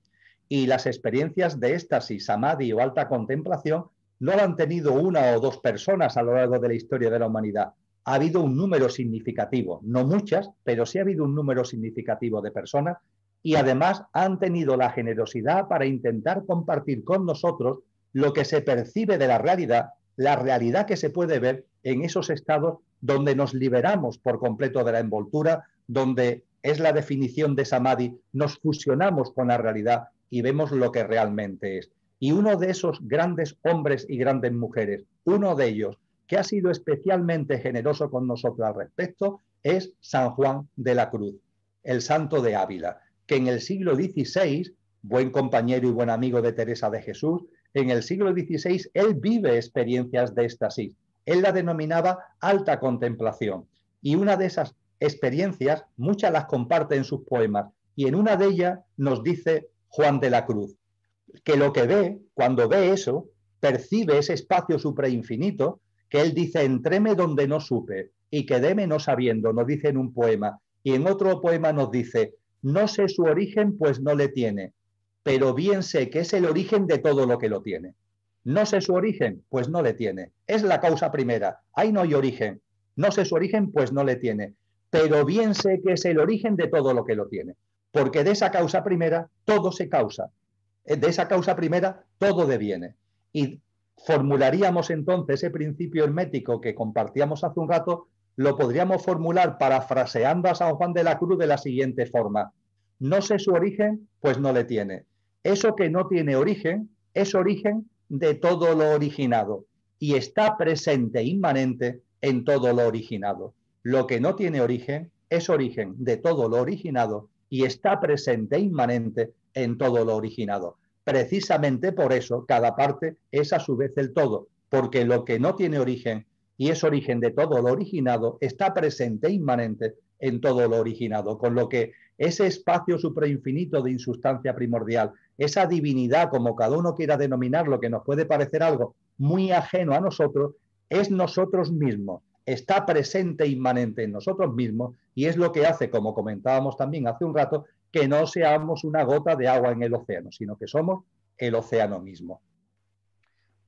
Y las experiencias de éxtasis, samadhi o alta contemplación no lo han tenido una o dos personas a lo largo de la historia de la humanidad. Ha habido un número significativo, no muchas, pero sí ha habido un número significativo de personas, y además han tenido la generosidad para intentar compartir con nosotros lo que se percibe de la realidad que se puede ver en esos estados donde nos liberamos por completo de la envoltura, donde es la definición de samadhi, nos fusionamos con la realidad y vemos lo que realmente es. Y uno de esos grandes hombres y grandes mujeres, uno de ellos que ha sido especialmente generoso con nosotros al respecto, es San Juan de la Cruz, el santo de Ávila, que en el siglo XVI, buen compañero y buen amigo de Teresa de Jesús, en el siglo XVI él vive experiencias de éxtasis. Él la denominaba alta contemplación. Y una de esas experiencias, muchas las comparte en sus poemas. Y en una de ellas nos dice Juan de la Cruz, que lo que ve, cuando ve eso, percibe ese espacio suprainfinito, que él dice, entréme donde no supe y quedéme no sabiendo, nos dice en un poema. Y en otro poema nos dice, no sé su origen, pues no le tiene, pero bien sé que es el origen de todo lo que lo tiene. No sé su origen, pues no le tiene. Es la causa primera. Ahí no hay origen. No sé su origen, pues no le tiene. Pero bien sé que es el origen de todo lo que lo tiene. Porque de esa causa primera todo se causa. De esa causa primera todo deviene. Y formularíamos entonces ese principio hermético que compartíamos hace un rato, lo podríamos formular parafraseando a San Juan de la Cruz de la siguiente forma. No sé su origen, pues no le tiene. Eso que no tiene origen es origen de todo lo originado y está presente, inmanente en todo lo originado. Lo que no tiene origen es origen de todo lo originado y está presente, inmanente en todo lo originado. Precisamente por eso cada parte es a su vez el todo, porque lo que no tiene origen y es origen de todo lo originado, está presente e inmanente en todo lo originado, con lo que ese espacio suprainfinito de insustancia primordial, esa divinidad, como cada uno quiera denominarlo, que nos puede parecer algo muy ajeno a nosotros, es nosotros mismos, está presente e inmanente en nosotros mismos y es lo que hace, como comentábamos también hace un rato, que no seamos una gota de agua en el océano, sino que somos el océano mismo.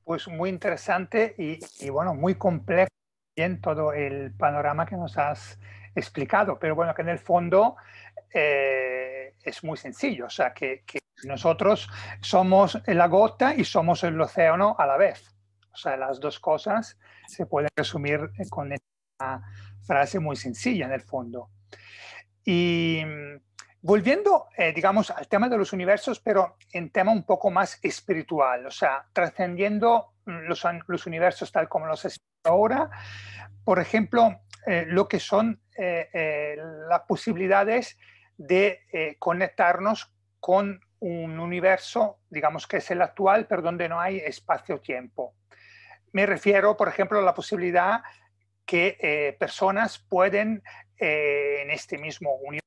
Pues muy interesante y bueno, muy complejo bien todo el panorama que nos has explicado, pero bueno, que en el fondo es muy sencillo, o sea, que nosotros somos la gota y somos el océano a la vez. O sea, las dos cosas se pueden resumir con esta frase muy sencilla en el fondo. Y volviendo, digamos, al tema de los universos, pero en tema un poco más espiritual, o sea, trascendiendo los universos tal como los es ahora, por ejemplo, lo que son las posibilidades de conectarnos con un universo, digamos que es el actual, pero donde no hay espacio-tiempo. Me refiero, por ejemplo, a la posibilidad que personas pueden en este mismo universo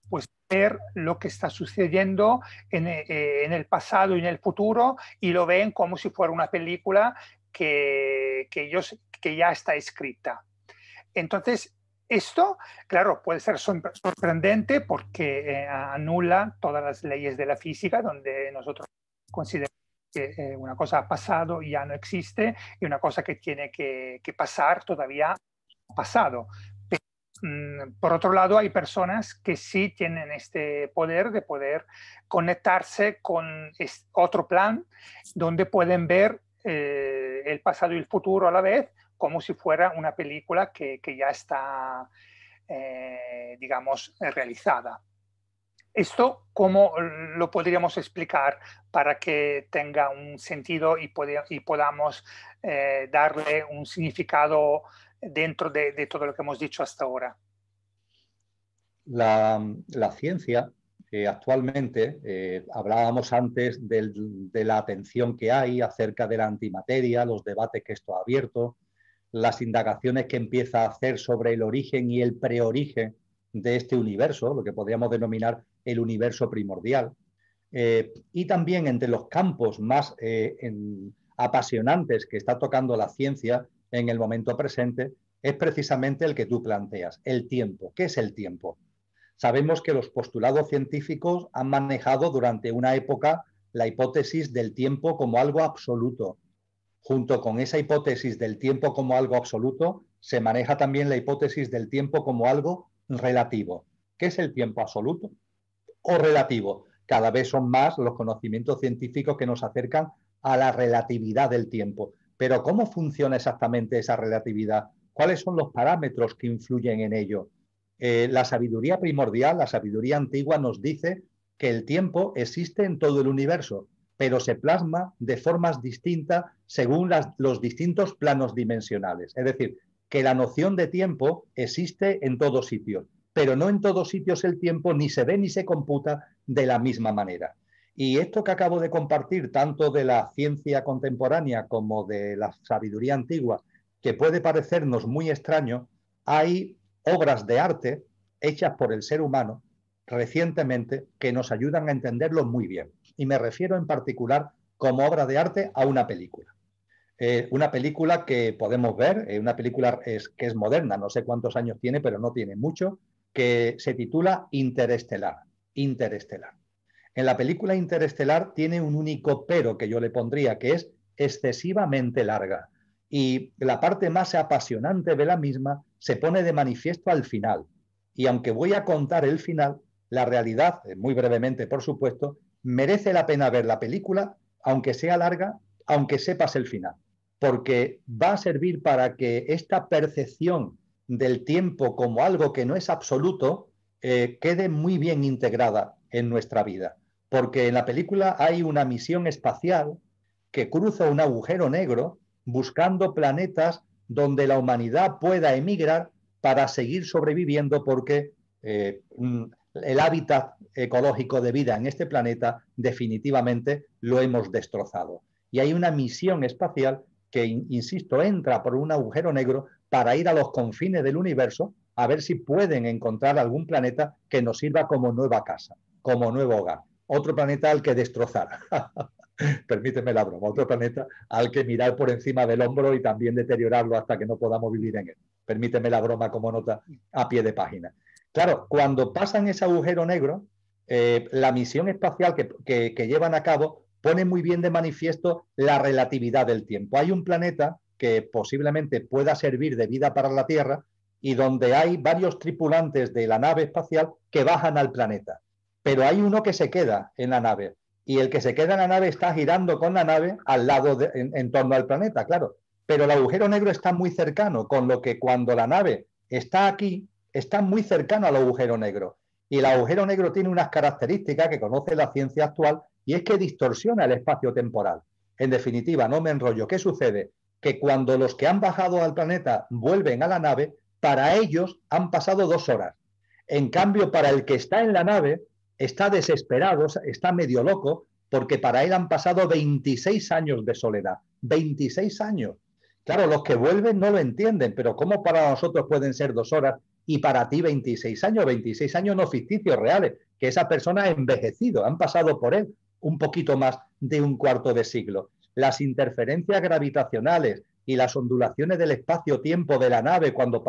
pues ver lo que está sucediendo en el pasado y en el futuro y lo ven como si fuera una película que ya está escrita. Entonces, esto, claro, puede ser sorprendente porque anula todas las leyes de la física, donde nosotros consideramos que una cosa ha pasado y ya no existe, y una cosa que tiene que pasar todavía no ha pasado. Por otro lado, hay personas que sí tienen este poder de poder conectarse con otro plan donde pueden ver el pasado y el futuro a la vez como si fuera una película que ya está, digamos, realizada. ¿Esto cómo lo podríamos explicar para que tenga un sentido y podamos darle un significado dentro de todo lo que hemos dicho hasta ahora? La ciencia actualmente, hablábamos antes de la atención que hay acerca de la antimateria, los debates que esto ha abierto, las indagaciones que empieza a hacer sobre el origen y el preorigen de este universo, lo que podríamos denominar el universo primordial. Y también entre los campos más apasionantes que está tocando la ciencia en el momento presente es precisamente el que tú planteas, el tiempo. ¿Qué es el tiempo? Sabemos que los postulados científicos han manejado durante una época la hipótesis del tiempo como algo absoluto. Junto con esa hipótesis del tiempo como algo absoluto, se maneja también la hipótesis del tiempo como algo relativo. ¿Qué es el tiempo absoluto o relativo? Cada vez son más los conocimientos científicos que nos acercan a la relatividad del tiempo. Pero ¿cómo funciona exactamente esa relatividad? ¿Cuáles son los parámetros que influyen en ello? La sabiduría primordial, la sabiduría antigua nos dice que el tiempo existe en todo el universo, pero se plasma de formas distintas según los distintos planos dimensionales. Es decir, que la noción de tiempo existe en todos sitios, pero no en todos sitios el tiempo ni se ve ni se computa de la misma manera. Y esto que acabo de compartir, tanto de la ciencia contemporánea como de la sabiduría antigua, que puede parecernos muy extraño, hay obras de arte hechas por el ser humano recientemente que nos ayudan a entenderlo muy bien. Y me refiero en particular como obra de arte a una película. Una película que podemos ver, una película que es moderna, no sé cuántos años tiene, pero no tiene mucho, que se titula Interestelar. Interestelar. En la película Interestelar tiene un único pero que yo le pondría, que es excesivamente larga. Y la parte más apasionante de la misma se pone de manifiesto al final. Y aunque voy a contar el final, la realidad, muy brevemente por supuesto, merece la pena ver la película, aunque sea larga, aunque sepas el final. Porque va a servir para que esta percepción del tiempo como algo que no es absoluto quede muy bien integrada en nuestra vida. Porque en la película hay una misión espacial que cruza un agujero negro buscando planetas donde la humanidad pueda emigrar para seguir sobreviviendo porque el hábitat ecológico de vida en este planeta definitivamente lo hemos destrozado. Y hay una misión espacial que, insisto, entra por un agujero negro para ir a los confines del universo a ver si pueden encontrar algún planeta que nos sirva como nueva casa, como nuevo hogar. Otro planeta al que destrozar. Permíteme la broma. Otro planeta al que mirar por encima del hombro y también deteriorarlo hasta que no podamos vivir en él. Permíteme la broma como nota a pie de página. Claro, cuando pasan ese agujero negro, la misión espacial que llevan a cabo pone muy bien de manifiesto la relatividad del tiempo. Hay un planeta que posiblemente pueda servir de vida para la Tierra y donde hay varios tripulantes de la nave espacial que bajan al planeta. Pero hay uno que se queda en la nave y el que se queda en la nave está girando con la nave al lado en torno al planeta, claro. Pero el agujero negro está muy cercano, con lo que cuando la nave está aquí, está muy cercano al agujero negro. Y el agujero negro tiene unas características que conoce la ciencia actual y es que distorsiona el espacio temporal. En definitiva, no me enrollo. ¿Qué sucede? Que cuando los que han bajado al planeta vuelven a la nave, para ellos han pasado 2 horas. En cambio, para el que está en la nave, está desesperado, está medio loco, porque para él han pasado 26 años de soledad. 26 años. Claro, los que vuelven no lo entienden, pero ¿cómo para nosotros pueden ser 2 horas y para ti 26 años? 26 años no ficticios, reales, que esa persona ha envejecido, han pasado por él un poquito más de un cuarto de siglo. Las interferencias gravitacionales y las ondulaciones del espacio-tiempo de la nave cuando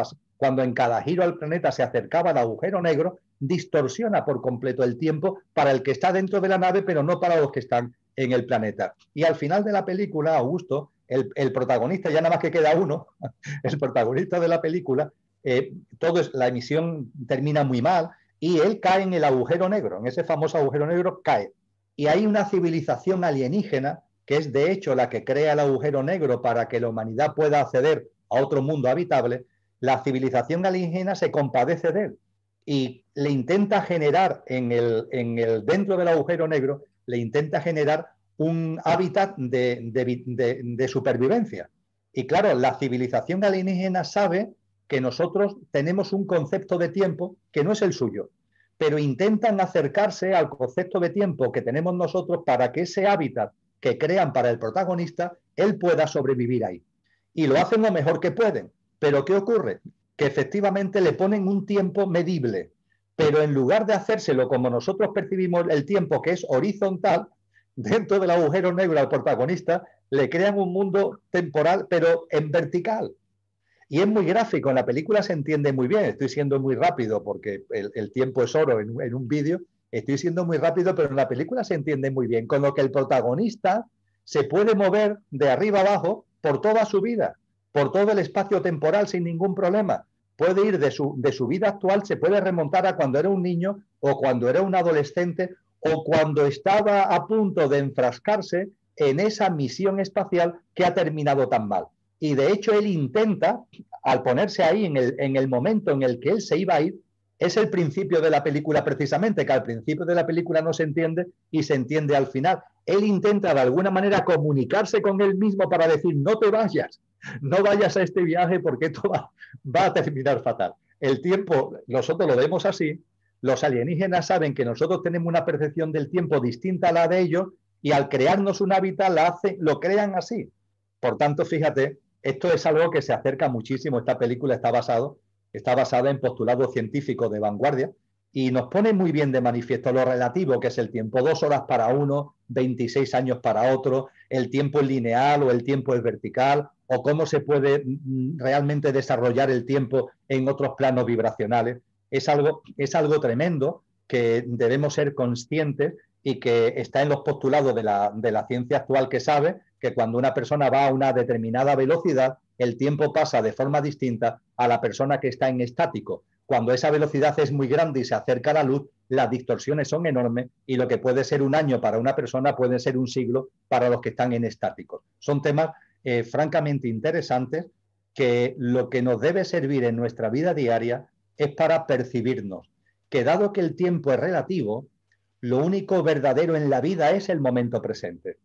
en cada giro al planeta se acercaba al agujero negro, distorsiona por completo el tiempo para el que está dentro de la nave, pero no para los que están en el planeta. Y al final de la película, Augusto, el protagonista, ya nada más que queda uno, el protagonista de la película, la emisión termina muy mal y él cae en el agujero negro, en ese famoso agujero negro cae. Y hay una civilización alienígena que es de hecho la que crea el agujero negro para que la humanidad pueda acceder a otro mundo habitable. La civilización alienígena se compadece de él y le intenta generar dentro del agujero negro, le intenta generar un hábitat de supervivencia. Y claro, la civilización alienígena sabe que nosotros tenemos un concepto de tiempo que no es el suyo, pero intentan acercarse al concepto de tiempo que tenemos nosotros para que ese hábitat que crean para el protagonista, él pueda sobrevivir ahí. Y lo hacen lo mejor que pueden. Pero ¿qué ocurre? Que efectivamente le ponen un tiempo medible, pero en lugar de hacérselo como nosotros percibimos el tiempo, que es horizontal, dentro del agujero negro al protagonista, le crean un mundo temporal, pero en vertical. Y es muy gráfico, en la película se entiende muy bien, estoy siendo muy rápido porque el tiempo es oro en un vídeo, estoy siendo muy rápido, pero en la película se entiende muy bien, con lo que el protagonista se puede mover de arriba abajo por toda su vida, por todo el espacio temporal sin ningún problema. Puede ir de su vida actual, se puede remontar a cuando era un niño o cuando era un adolescente o cuando estaba a punto de enfrascarse en esa misión espacial que ha terminado tan mal. Y de hecho él intenta, al ponerse ahí en el momento en el que él se iba a ir, es el principio de la película precisamente, que al principio de la película no se entiende y se entiende al final. Él intenta de alguna manera comunicarse con él mismo para decir, no te vayas, no vayas a este viaje porque esto va a terminar fatal. El tiempo, nosotros lo vemos así, los alienígenas saben que nosotros tenemos una percepción del tiempo distinta a la de ellos y al crearnos un hábitat lo crean así. Por tanto, fíjate, esto es algo que se acerca muchísimo. Esta película está basada en postulados científicos de vanguardia y nos pone muy bien de manifiesto lo relativo que es el tiempo. 2 horas para uno, 26 años para otro, el tiempo es lineal o el tiempo es vertical, o cómo se puede realmente desarrollar el tiempo en otros planos vibracionales. Es algo tremendo que debemos ser conscientes y que está en los postulados de la ciencia actual, que sabe que cuando una persona va a una determinada velocidad, el tiempo pasa de forma distinta a la persona que está en estático. Cuando esa velocidad es muy grande y se acerca a la luz, las distorsiones son enormes y lo que puede ser un año para una persona puede ser un siglo para los que están en estáticos. Son temas francamente interesantes que lo que nos debe servir en nuestra vida diaria es para percibirnos que dado que el tiempo es relativo, lo único verdadero en la vida es el momento presente.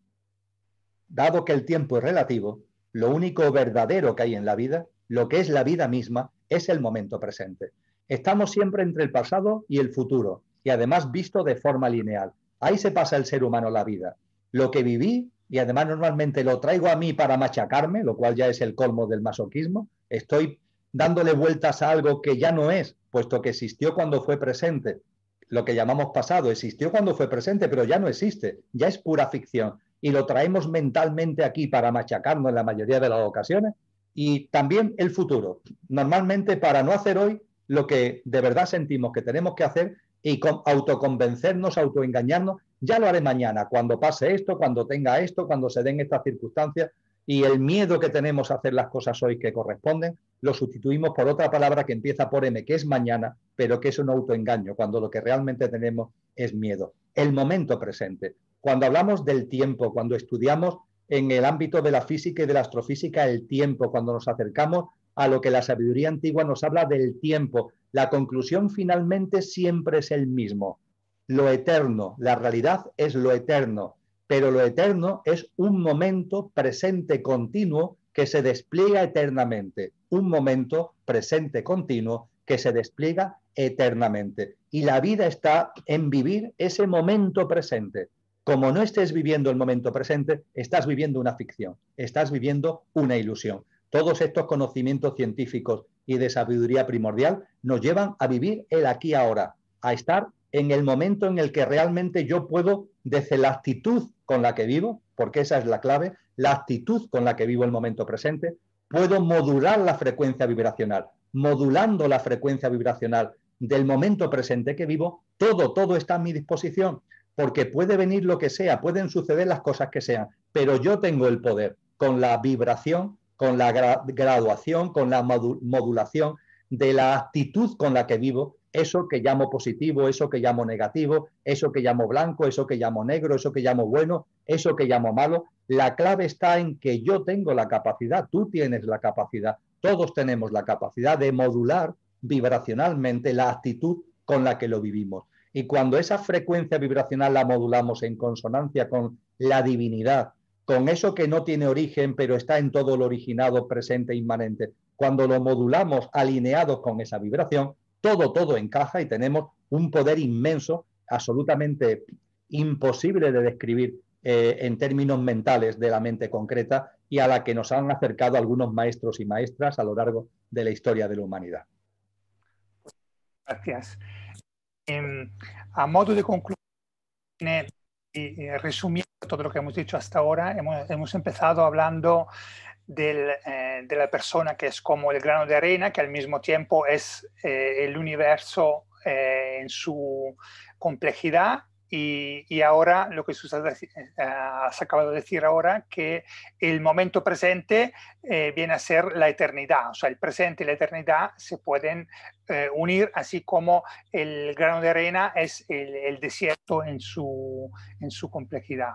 Dado que el tiempo es relativo, lo único verdadero que hay en la vida, lo que es la vida misma, es el momento presente. Estamos siempre entre el pasado y el futuro, y además visto de forma lineal. Ahí se pasa el ser humano la vida. Lo que viví y además normalmente lo traigo a mí para machacarme, lo cual ya es el colmo del masoquismo, estoy dándole vueltas a algo que ya no es, puesto que existió cuando fue presente. Lo que llamamos pasado existió cuando fue presente, pero ya no existe, ya es pura ficción. Y lo traemos mentalmente aquí para machacarnos en la mayoría de las ocasiones. Y también el futuro, normalmente para no hacer hoy lo que de verdad sentimos que tenemos que hacer y autoconvencernos, autoengañarnos, ya lo haré mañana, cuando pase esto, cuando tenga esto, cuando se den estas circunstancias. Y el miedo que tenemos a hacer las cosas hoy que corresponden, lo sustituimos por otra palabra que empieza por M, que es mañana, pero que es un autoengaño, cuando lo que realmente tenemos es miedo. El momento presente. Cuando hablamos del tiempo, cuando estudiamos en el ámbito de la física y de la astrofísica el tiempo, cuando nos acercamos a lo que la sabiduría antigua nos habla del tiempo, la conclusión finalmente siempre es el mismo. Lo eterno, la realidad es lo eterno, pero lo eterno es un momento presente continuo que se despliega eternamente, un momento presente continuo que se despliega eternamente. Y la vida está en vivir ese momento presente. Como no estés viviendo el momento presente, estás viviendo una ficción, estás viviendo una ilusión. Todos estos conocimientos científicos y de sabiduría primordial nos llevan a vivir el aquí ahora, a estar en el momento en el que realmente yo puedo, desde la actitud con la que vivo, porque esa es la clave, la actitud con la que vivo el momento presente, puedo modular la frecuencia vibracional. Modulando la frecuencia vibracional del momento presente que vivo, todo está a mi disposición, porque puede venir lo que sea, pueden suceder las cosas que sean, pero yo tengo el poder con la vibración, con la graduación, con la modulación de la actitud con la que vivo, eso que llamo positivo, eso que llamo negativo, eso que llamo blanco, eso que llamo negro, eso que llamo bueno, eso que llamo malo. La clave está en que yo tengo la capacidad, tú tienes la capacidad, todos tenemos la capacidad de modular vibracionalmente la actitud con la que lo vivimos. Y cuando esa frecuencia vibracional la modulamos en consonancia con la divinidad, con eso que no tiene origen, pero está en todo lo originado, presente, inmanente, cuando lo modulamos alineados con esa vibración, todo encaja y tenemos un poder inmenso, absolutamente imposible de describir en términos mentales de la mente concreta y a la que nos han acercado algunos maestros y maestras a lo largo de la historia de la humanidad. Gracias. A modo de conclusión y resumiendo todo lo que hemos dicho hasta ahora, hemos empezado hablando de la persona que es como el grano de arena, que al mismo tiempo es el universo en su complejidad. Y ahora lo que has acabado de decir ahora, que el momento presente viene a ser la eternidad. O sea, el presente y la eternidad se pueden unir, así como el grano de arena es el desierto en su complejidad.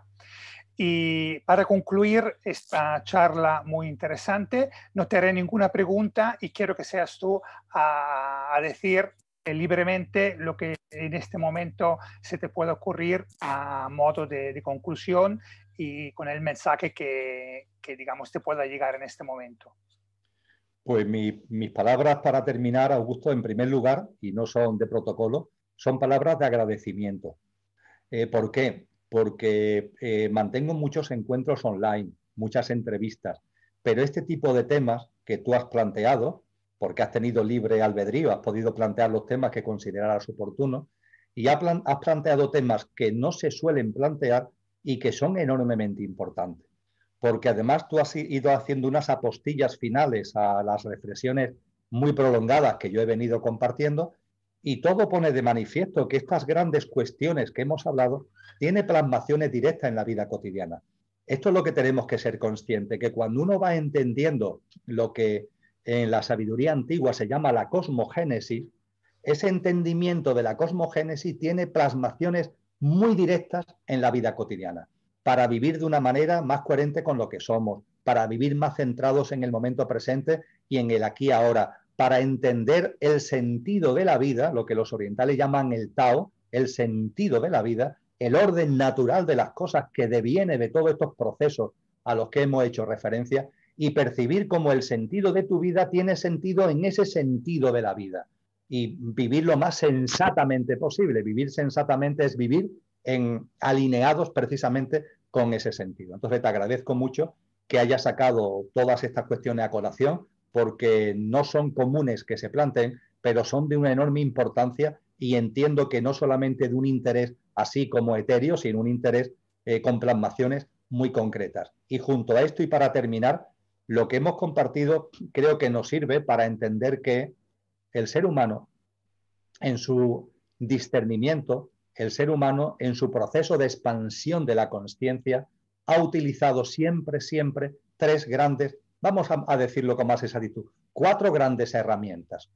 Y para concluir esta charla muy interesante, no te haré ninguna pregunta y quiero que seas tú a decir libremente lo que en este momento se te pueda ocurrir a modo de conclusión y con el mensaje que digamos te pueda llegar en este momento. Pues mis palabras para terminar, Augusto, en primer lugar, y no son de protocolo, son palabras de agradecimiento. ¿Por qué? Porque mantengo muchos encuentros online, muchas entrevistas, pero este tipo de temas que tú has planteado, porque has tenido libre albedrío, has podido plantear los temas que consideraras oportunos y has planteado temas que no se suelen plantear y que son enormemente importantes. Porque además tú has ido haciendo unas apostillas finales a las reflexiones muy prolongadas que yo he venido compartiendo y todo pone de manifiesto que estas grandes cuestiones que hemos hablado tienen plasmaciones directas en la vida cotidiana. Esto es lo que tenemos que ser conscientes, que cuando uno va entendiendo lo que en la sabiduría antigua se llama la cosmogénesis, ese entendimiento de la cosmogénesis tiene plasmaciones muy directas en la vida cotidiana, para vivir de una manera más coherente con lo que somos, para vivir más centrados en el momento presente y en el aquí ahora, para entender el sentido de la vida, lo que los orientales llaman el Tao, el sentido de la vida, el orden natural de las cosas que deviene de todos estos procesos a los que hemos hecho referencia, y percibir cómo el sentido de tu vida tiene sentido en ese sentido de la vida y vivir lo más sensatamente posible. Vivir sensatamente es vivir alineados precisamente con ese sentido. Entonces te agradezco mucho que hayas sacado todas estas cuestiones a colación, porque no son comunes que se planteen, pero son de una enorme importancia y entiendo que no solamente de un interés así como etéreo, sino un interés con plasmaciones muy concretas. Y junto a esto, y para terminar, lo que hemos compartido creo que nos sirve para entender que el ser humano, en su discernimiento, el ser humano, en su proceso de expansión de la consciencia, ha utilizado siempre, siempre tres grandes, vamos a decirlo con más exactitud, cuatro grandes herramientas.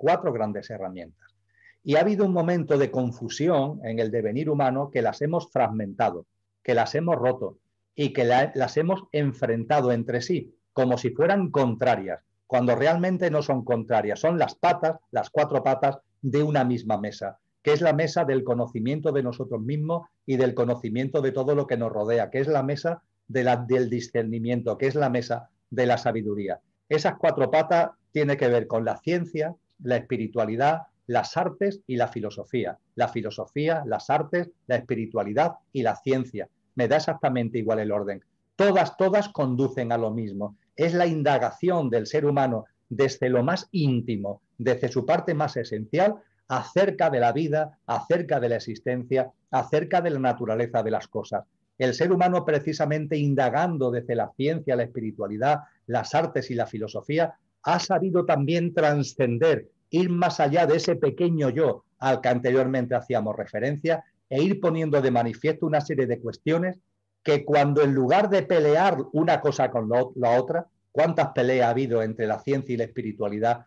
Y ha habido un momento de confusión en el devenir humano que las hemos fragmentado, que las hemos roto y que las hemos enfrentado entre sí, como si fueran contrarias, cuando realmente no son contrarias, son las patas, las cuatro patas de una misma mesa, que es la mesa del conocimiento de nosotros mismos y del conocimiento de todo lo que nos rodea, que es la mesa del discernimiento, que es la mesa de la sabiduría. Esas cuatro patas tienen que ver con la ciencia, la espiritualidad, las artes y la filosofía. La filosofía, las artes, la espiritualidad y la ciencia. Me da exactamente igual el orden. Todas conducen a lo mismo. Es la indagación del ser humano desde lo más íntimo, desde su parte más esencial, acerca de la vida, acerca de la existencia, acerca de la naturaleza de las cosas. El ser humano, precisamente indagando desde la ciencia, la espiritualidad, las artes y la filosofía, ha sabido también trascender, ir más allá de ese pequeño yo al que anteriormente hacíamos referencia e ir poniendo de manifiesto una serie de cuestiones que cuando en lugar de pelear una cosa con la otra, ¿cuántas peleas ha habido entre la ciencia y la espiritualidad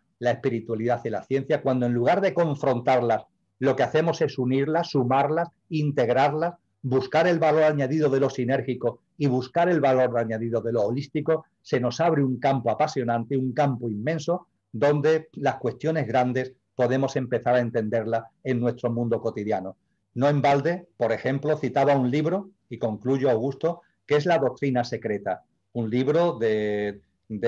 y la ciencia? Cuando en lugar de confrontarlas, lo que hacemos es unirlas, sumarlas, integrarlas, buscar el valor añadido de lo sinérgico y buscar el valor añadido de lo holístico, se nos abre un campo apasionante, un campo inmenso, donde las cuestiones grandes podemos empezar a entenderlas en nuestro mundo cotidiano. No en balde, por ejemplo, citaba un libro, y concluyo, Augusto, que es La doctrina secreta, un libro de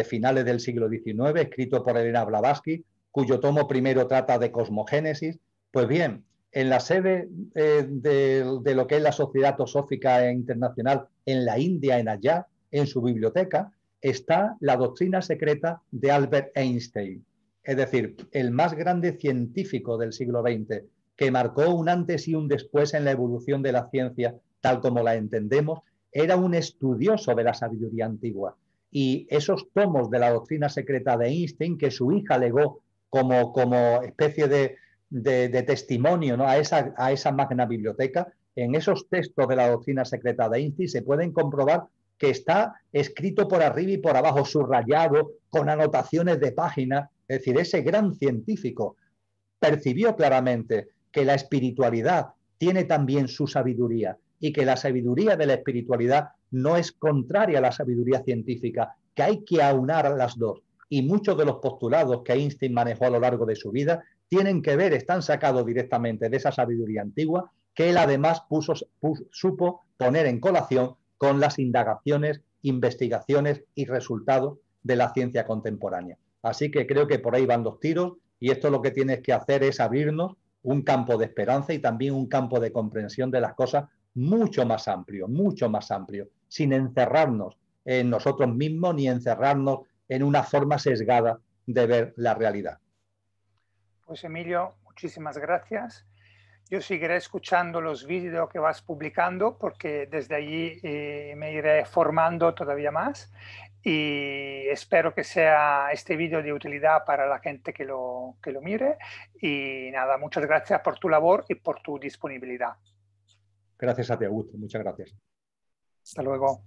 finales del siglo XIX, escrito por Elena Blavatsky, cuyo tomo primero trata de cosmogénesis. Pues bien, en la sede de lo que es la Sociedad Teosófica Internacional en la India, en allá, en su biblioteca, está La doctrina secreta de Albert Einstein, es decir, el más grande científico del siglo XX, que marcó un antes y un después en la evolución de la ciencia tal como la entendemos. Era un estudioso de la sabiduría antigua. Y esos tomos de la doctrina secreta de Einstein, que su hija legó como especie de testimonio, ¿no?, a esa magna biblioteca, en esos textos de la doctrina secreta de Einstein se pueden comprobar que está escrito por arriba y por abajo, subrayado, con anotaciones de página. Es decir, ese gran científico percibió claramente que la espiritualidad tiene también su sabiduría y que la sabiduría de la espiritualidad no es contraria a la sabiduría científica, que hay que aunar las dos. Y muchos de los postulados que Einstein manejó a lo largo de su vida tienen que ver, están sacados directamente de esa sabiduría antigua, que él además supo poner en colación con las indagaciones, investigaciones y resultados de la ciencia contemporánea. Así que creo que por ahí van los tiros, y esto lo que tienes que hacer es abrirnos un campo de esperanza y también un campo de comprensión de las cosas mucho más amplio, sin encerrarnos en nosotros mismos ni encerrarnos en una forma sesgada de ver la realidad. Pues Emilio, muchísimas gracias. Yo seguiré escuchando los vídeos que vas publicando porque desde allí me iré formando todavía más y espero que sea este vídeo de utilidad para la gente que lo mire. Y nada, muchas gracias por tu labor y por tu disponibilidad. Gracias a ti, Augusto. Muchas gracias. Hasta luego.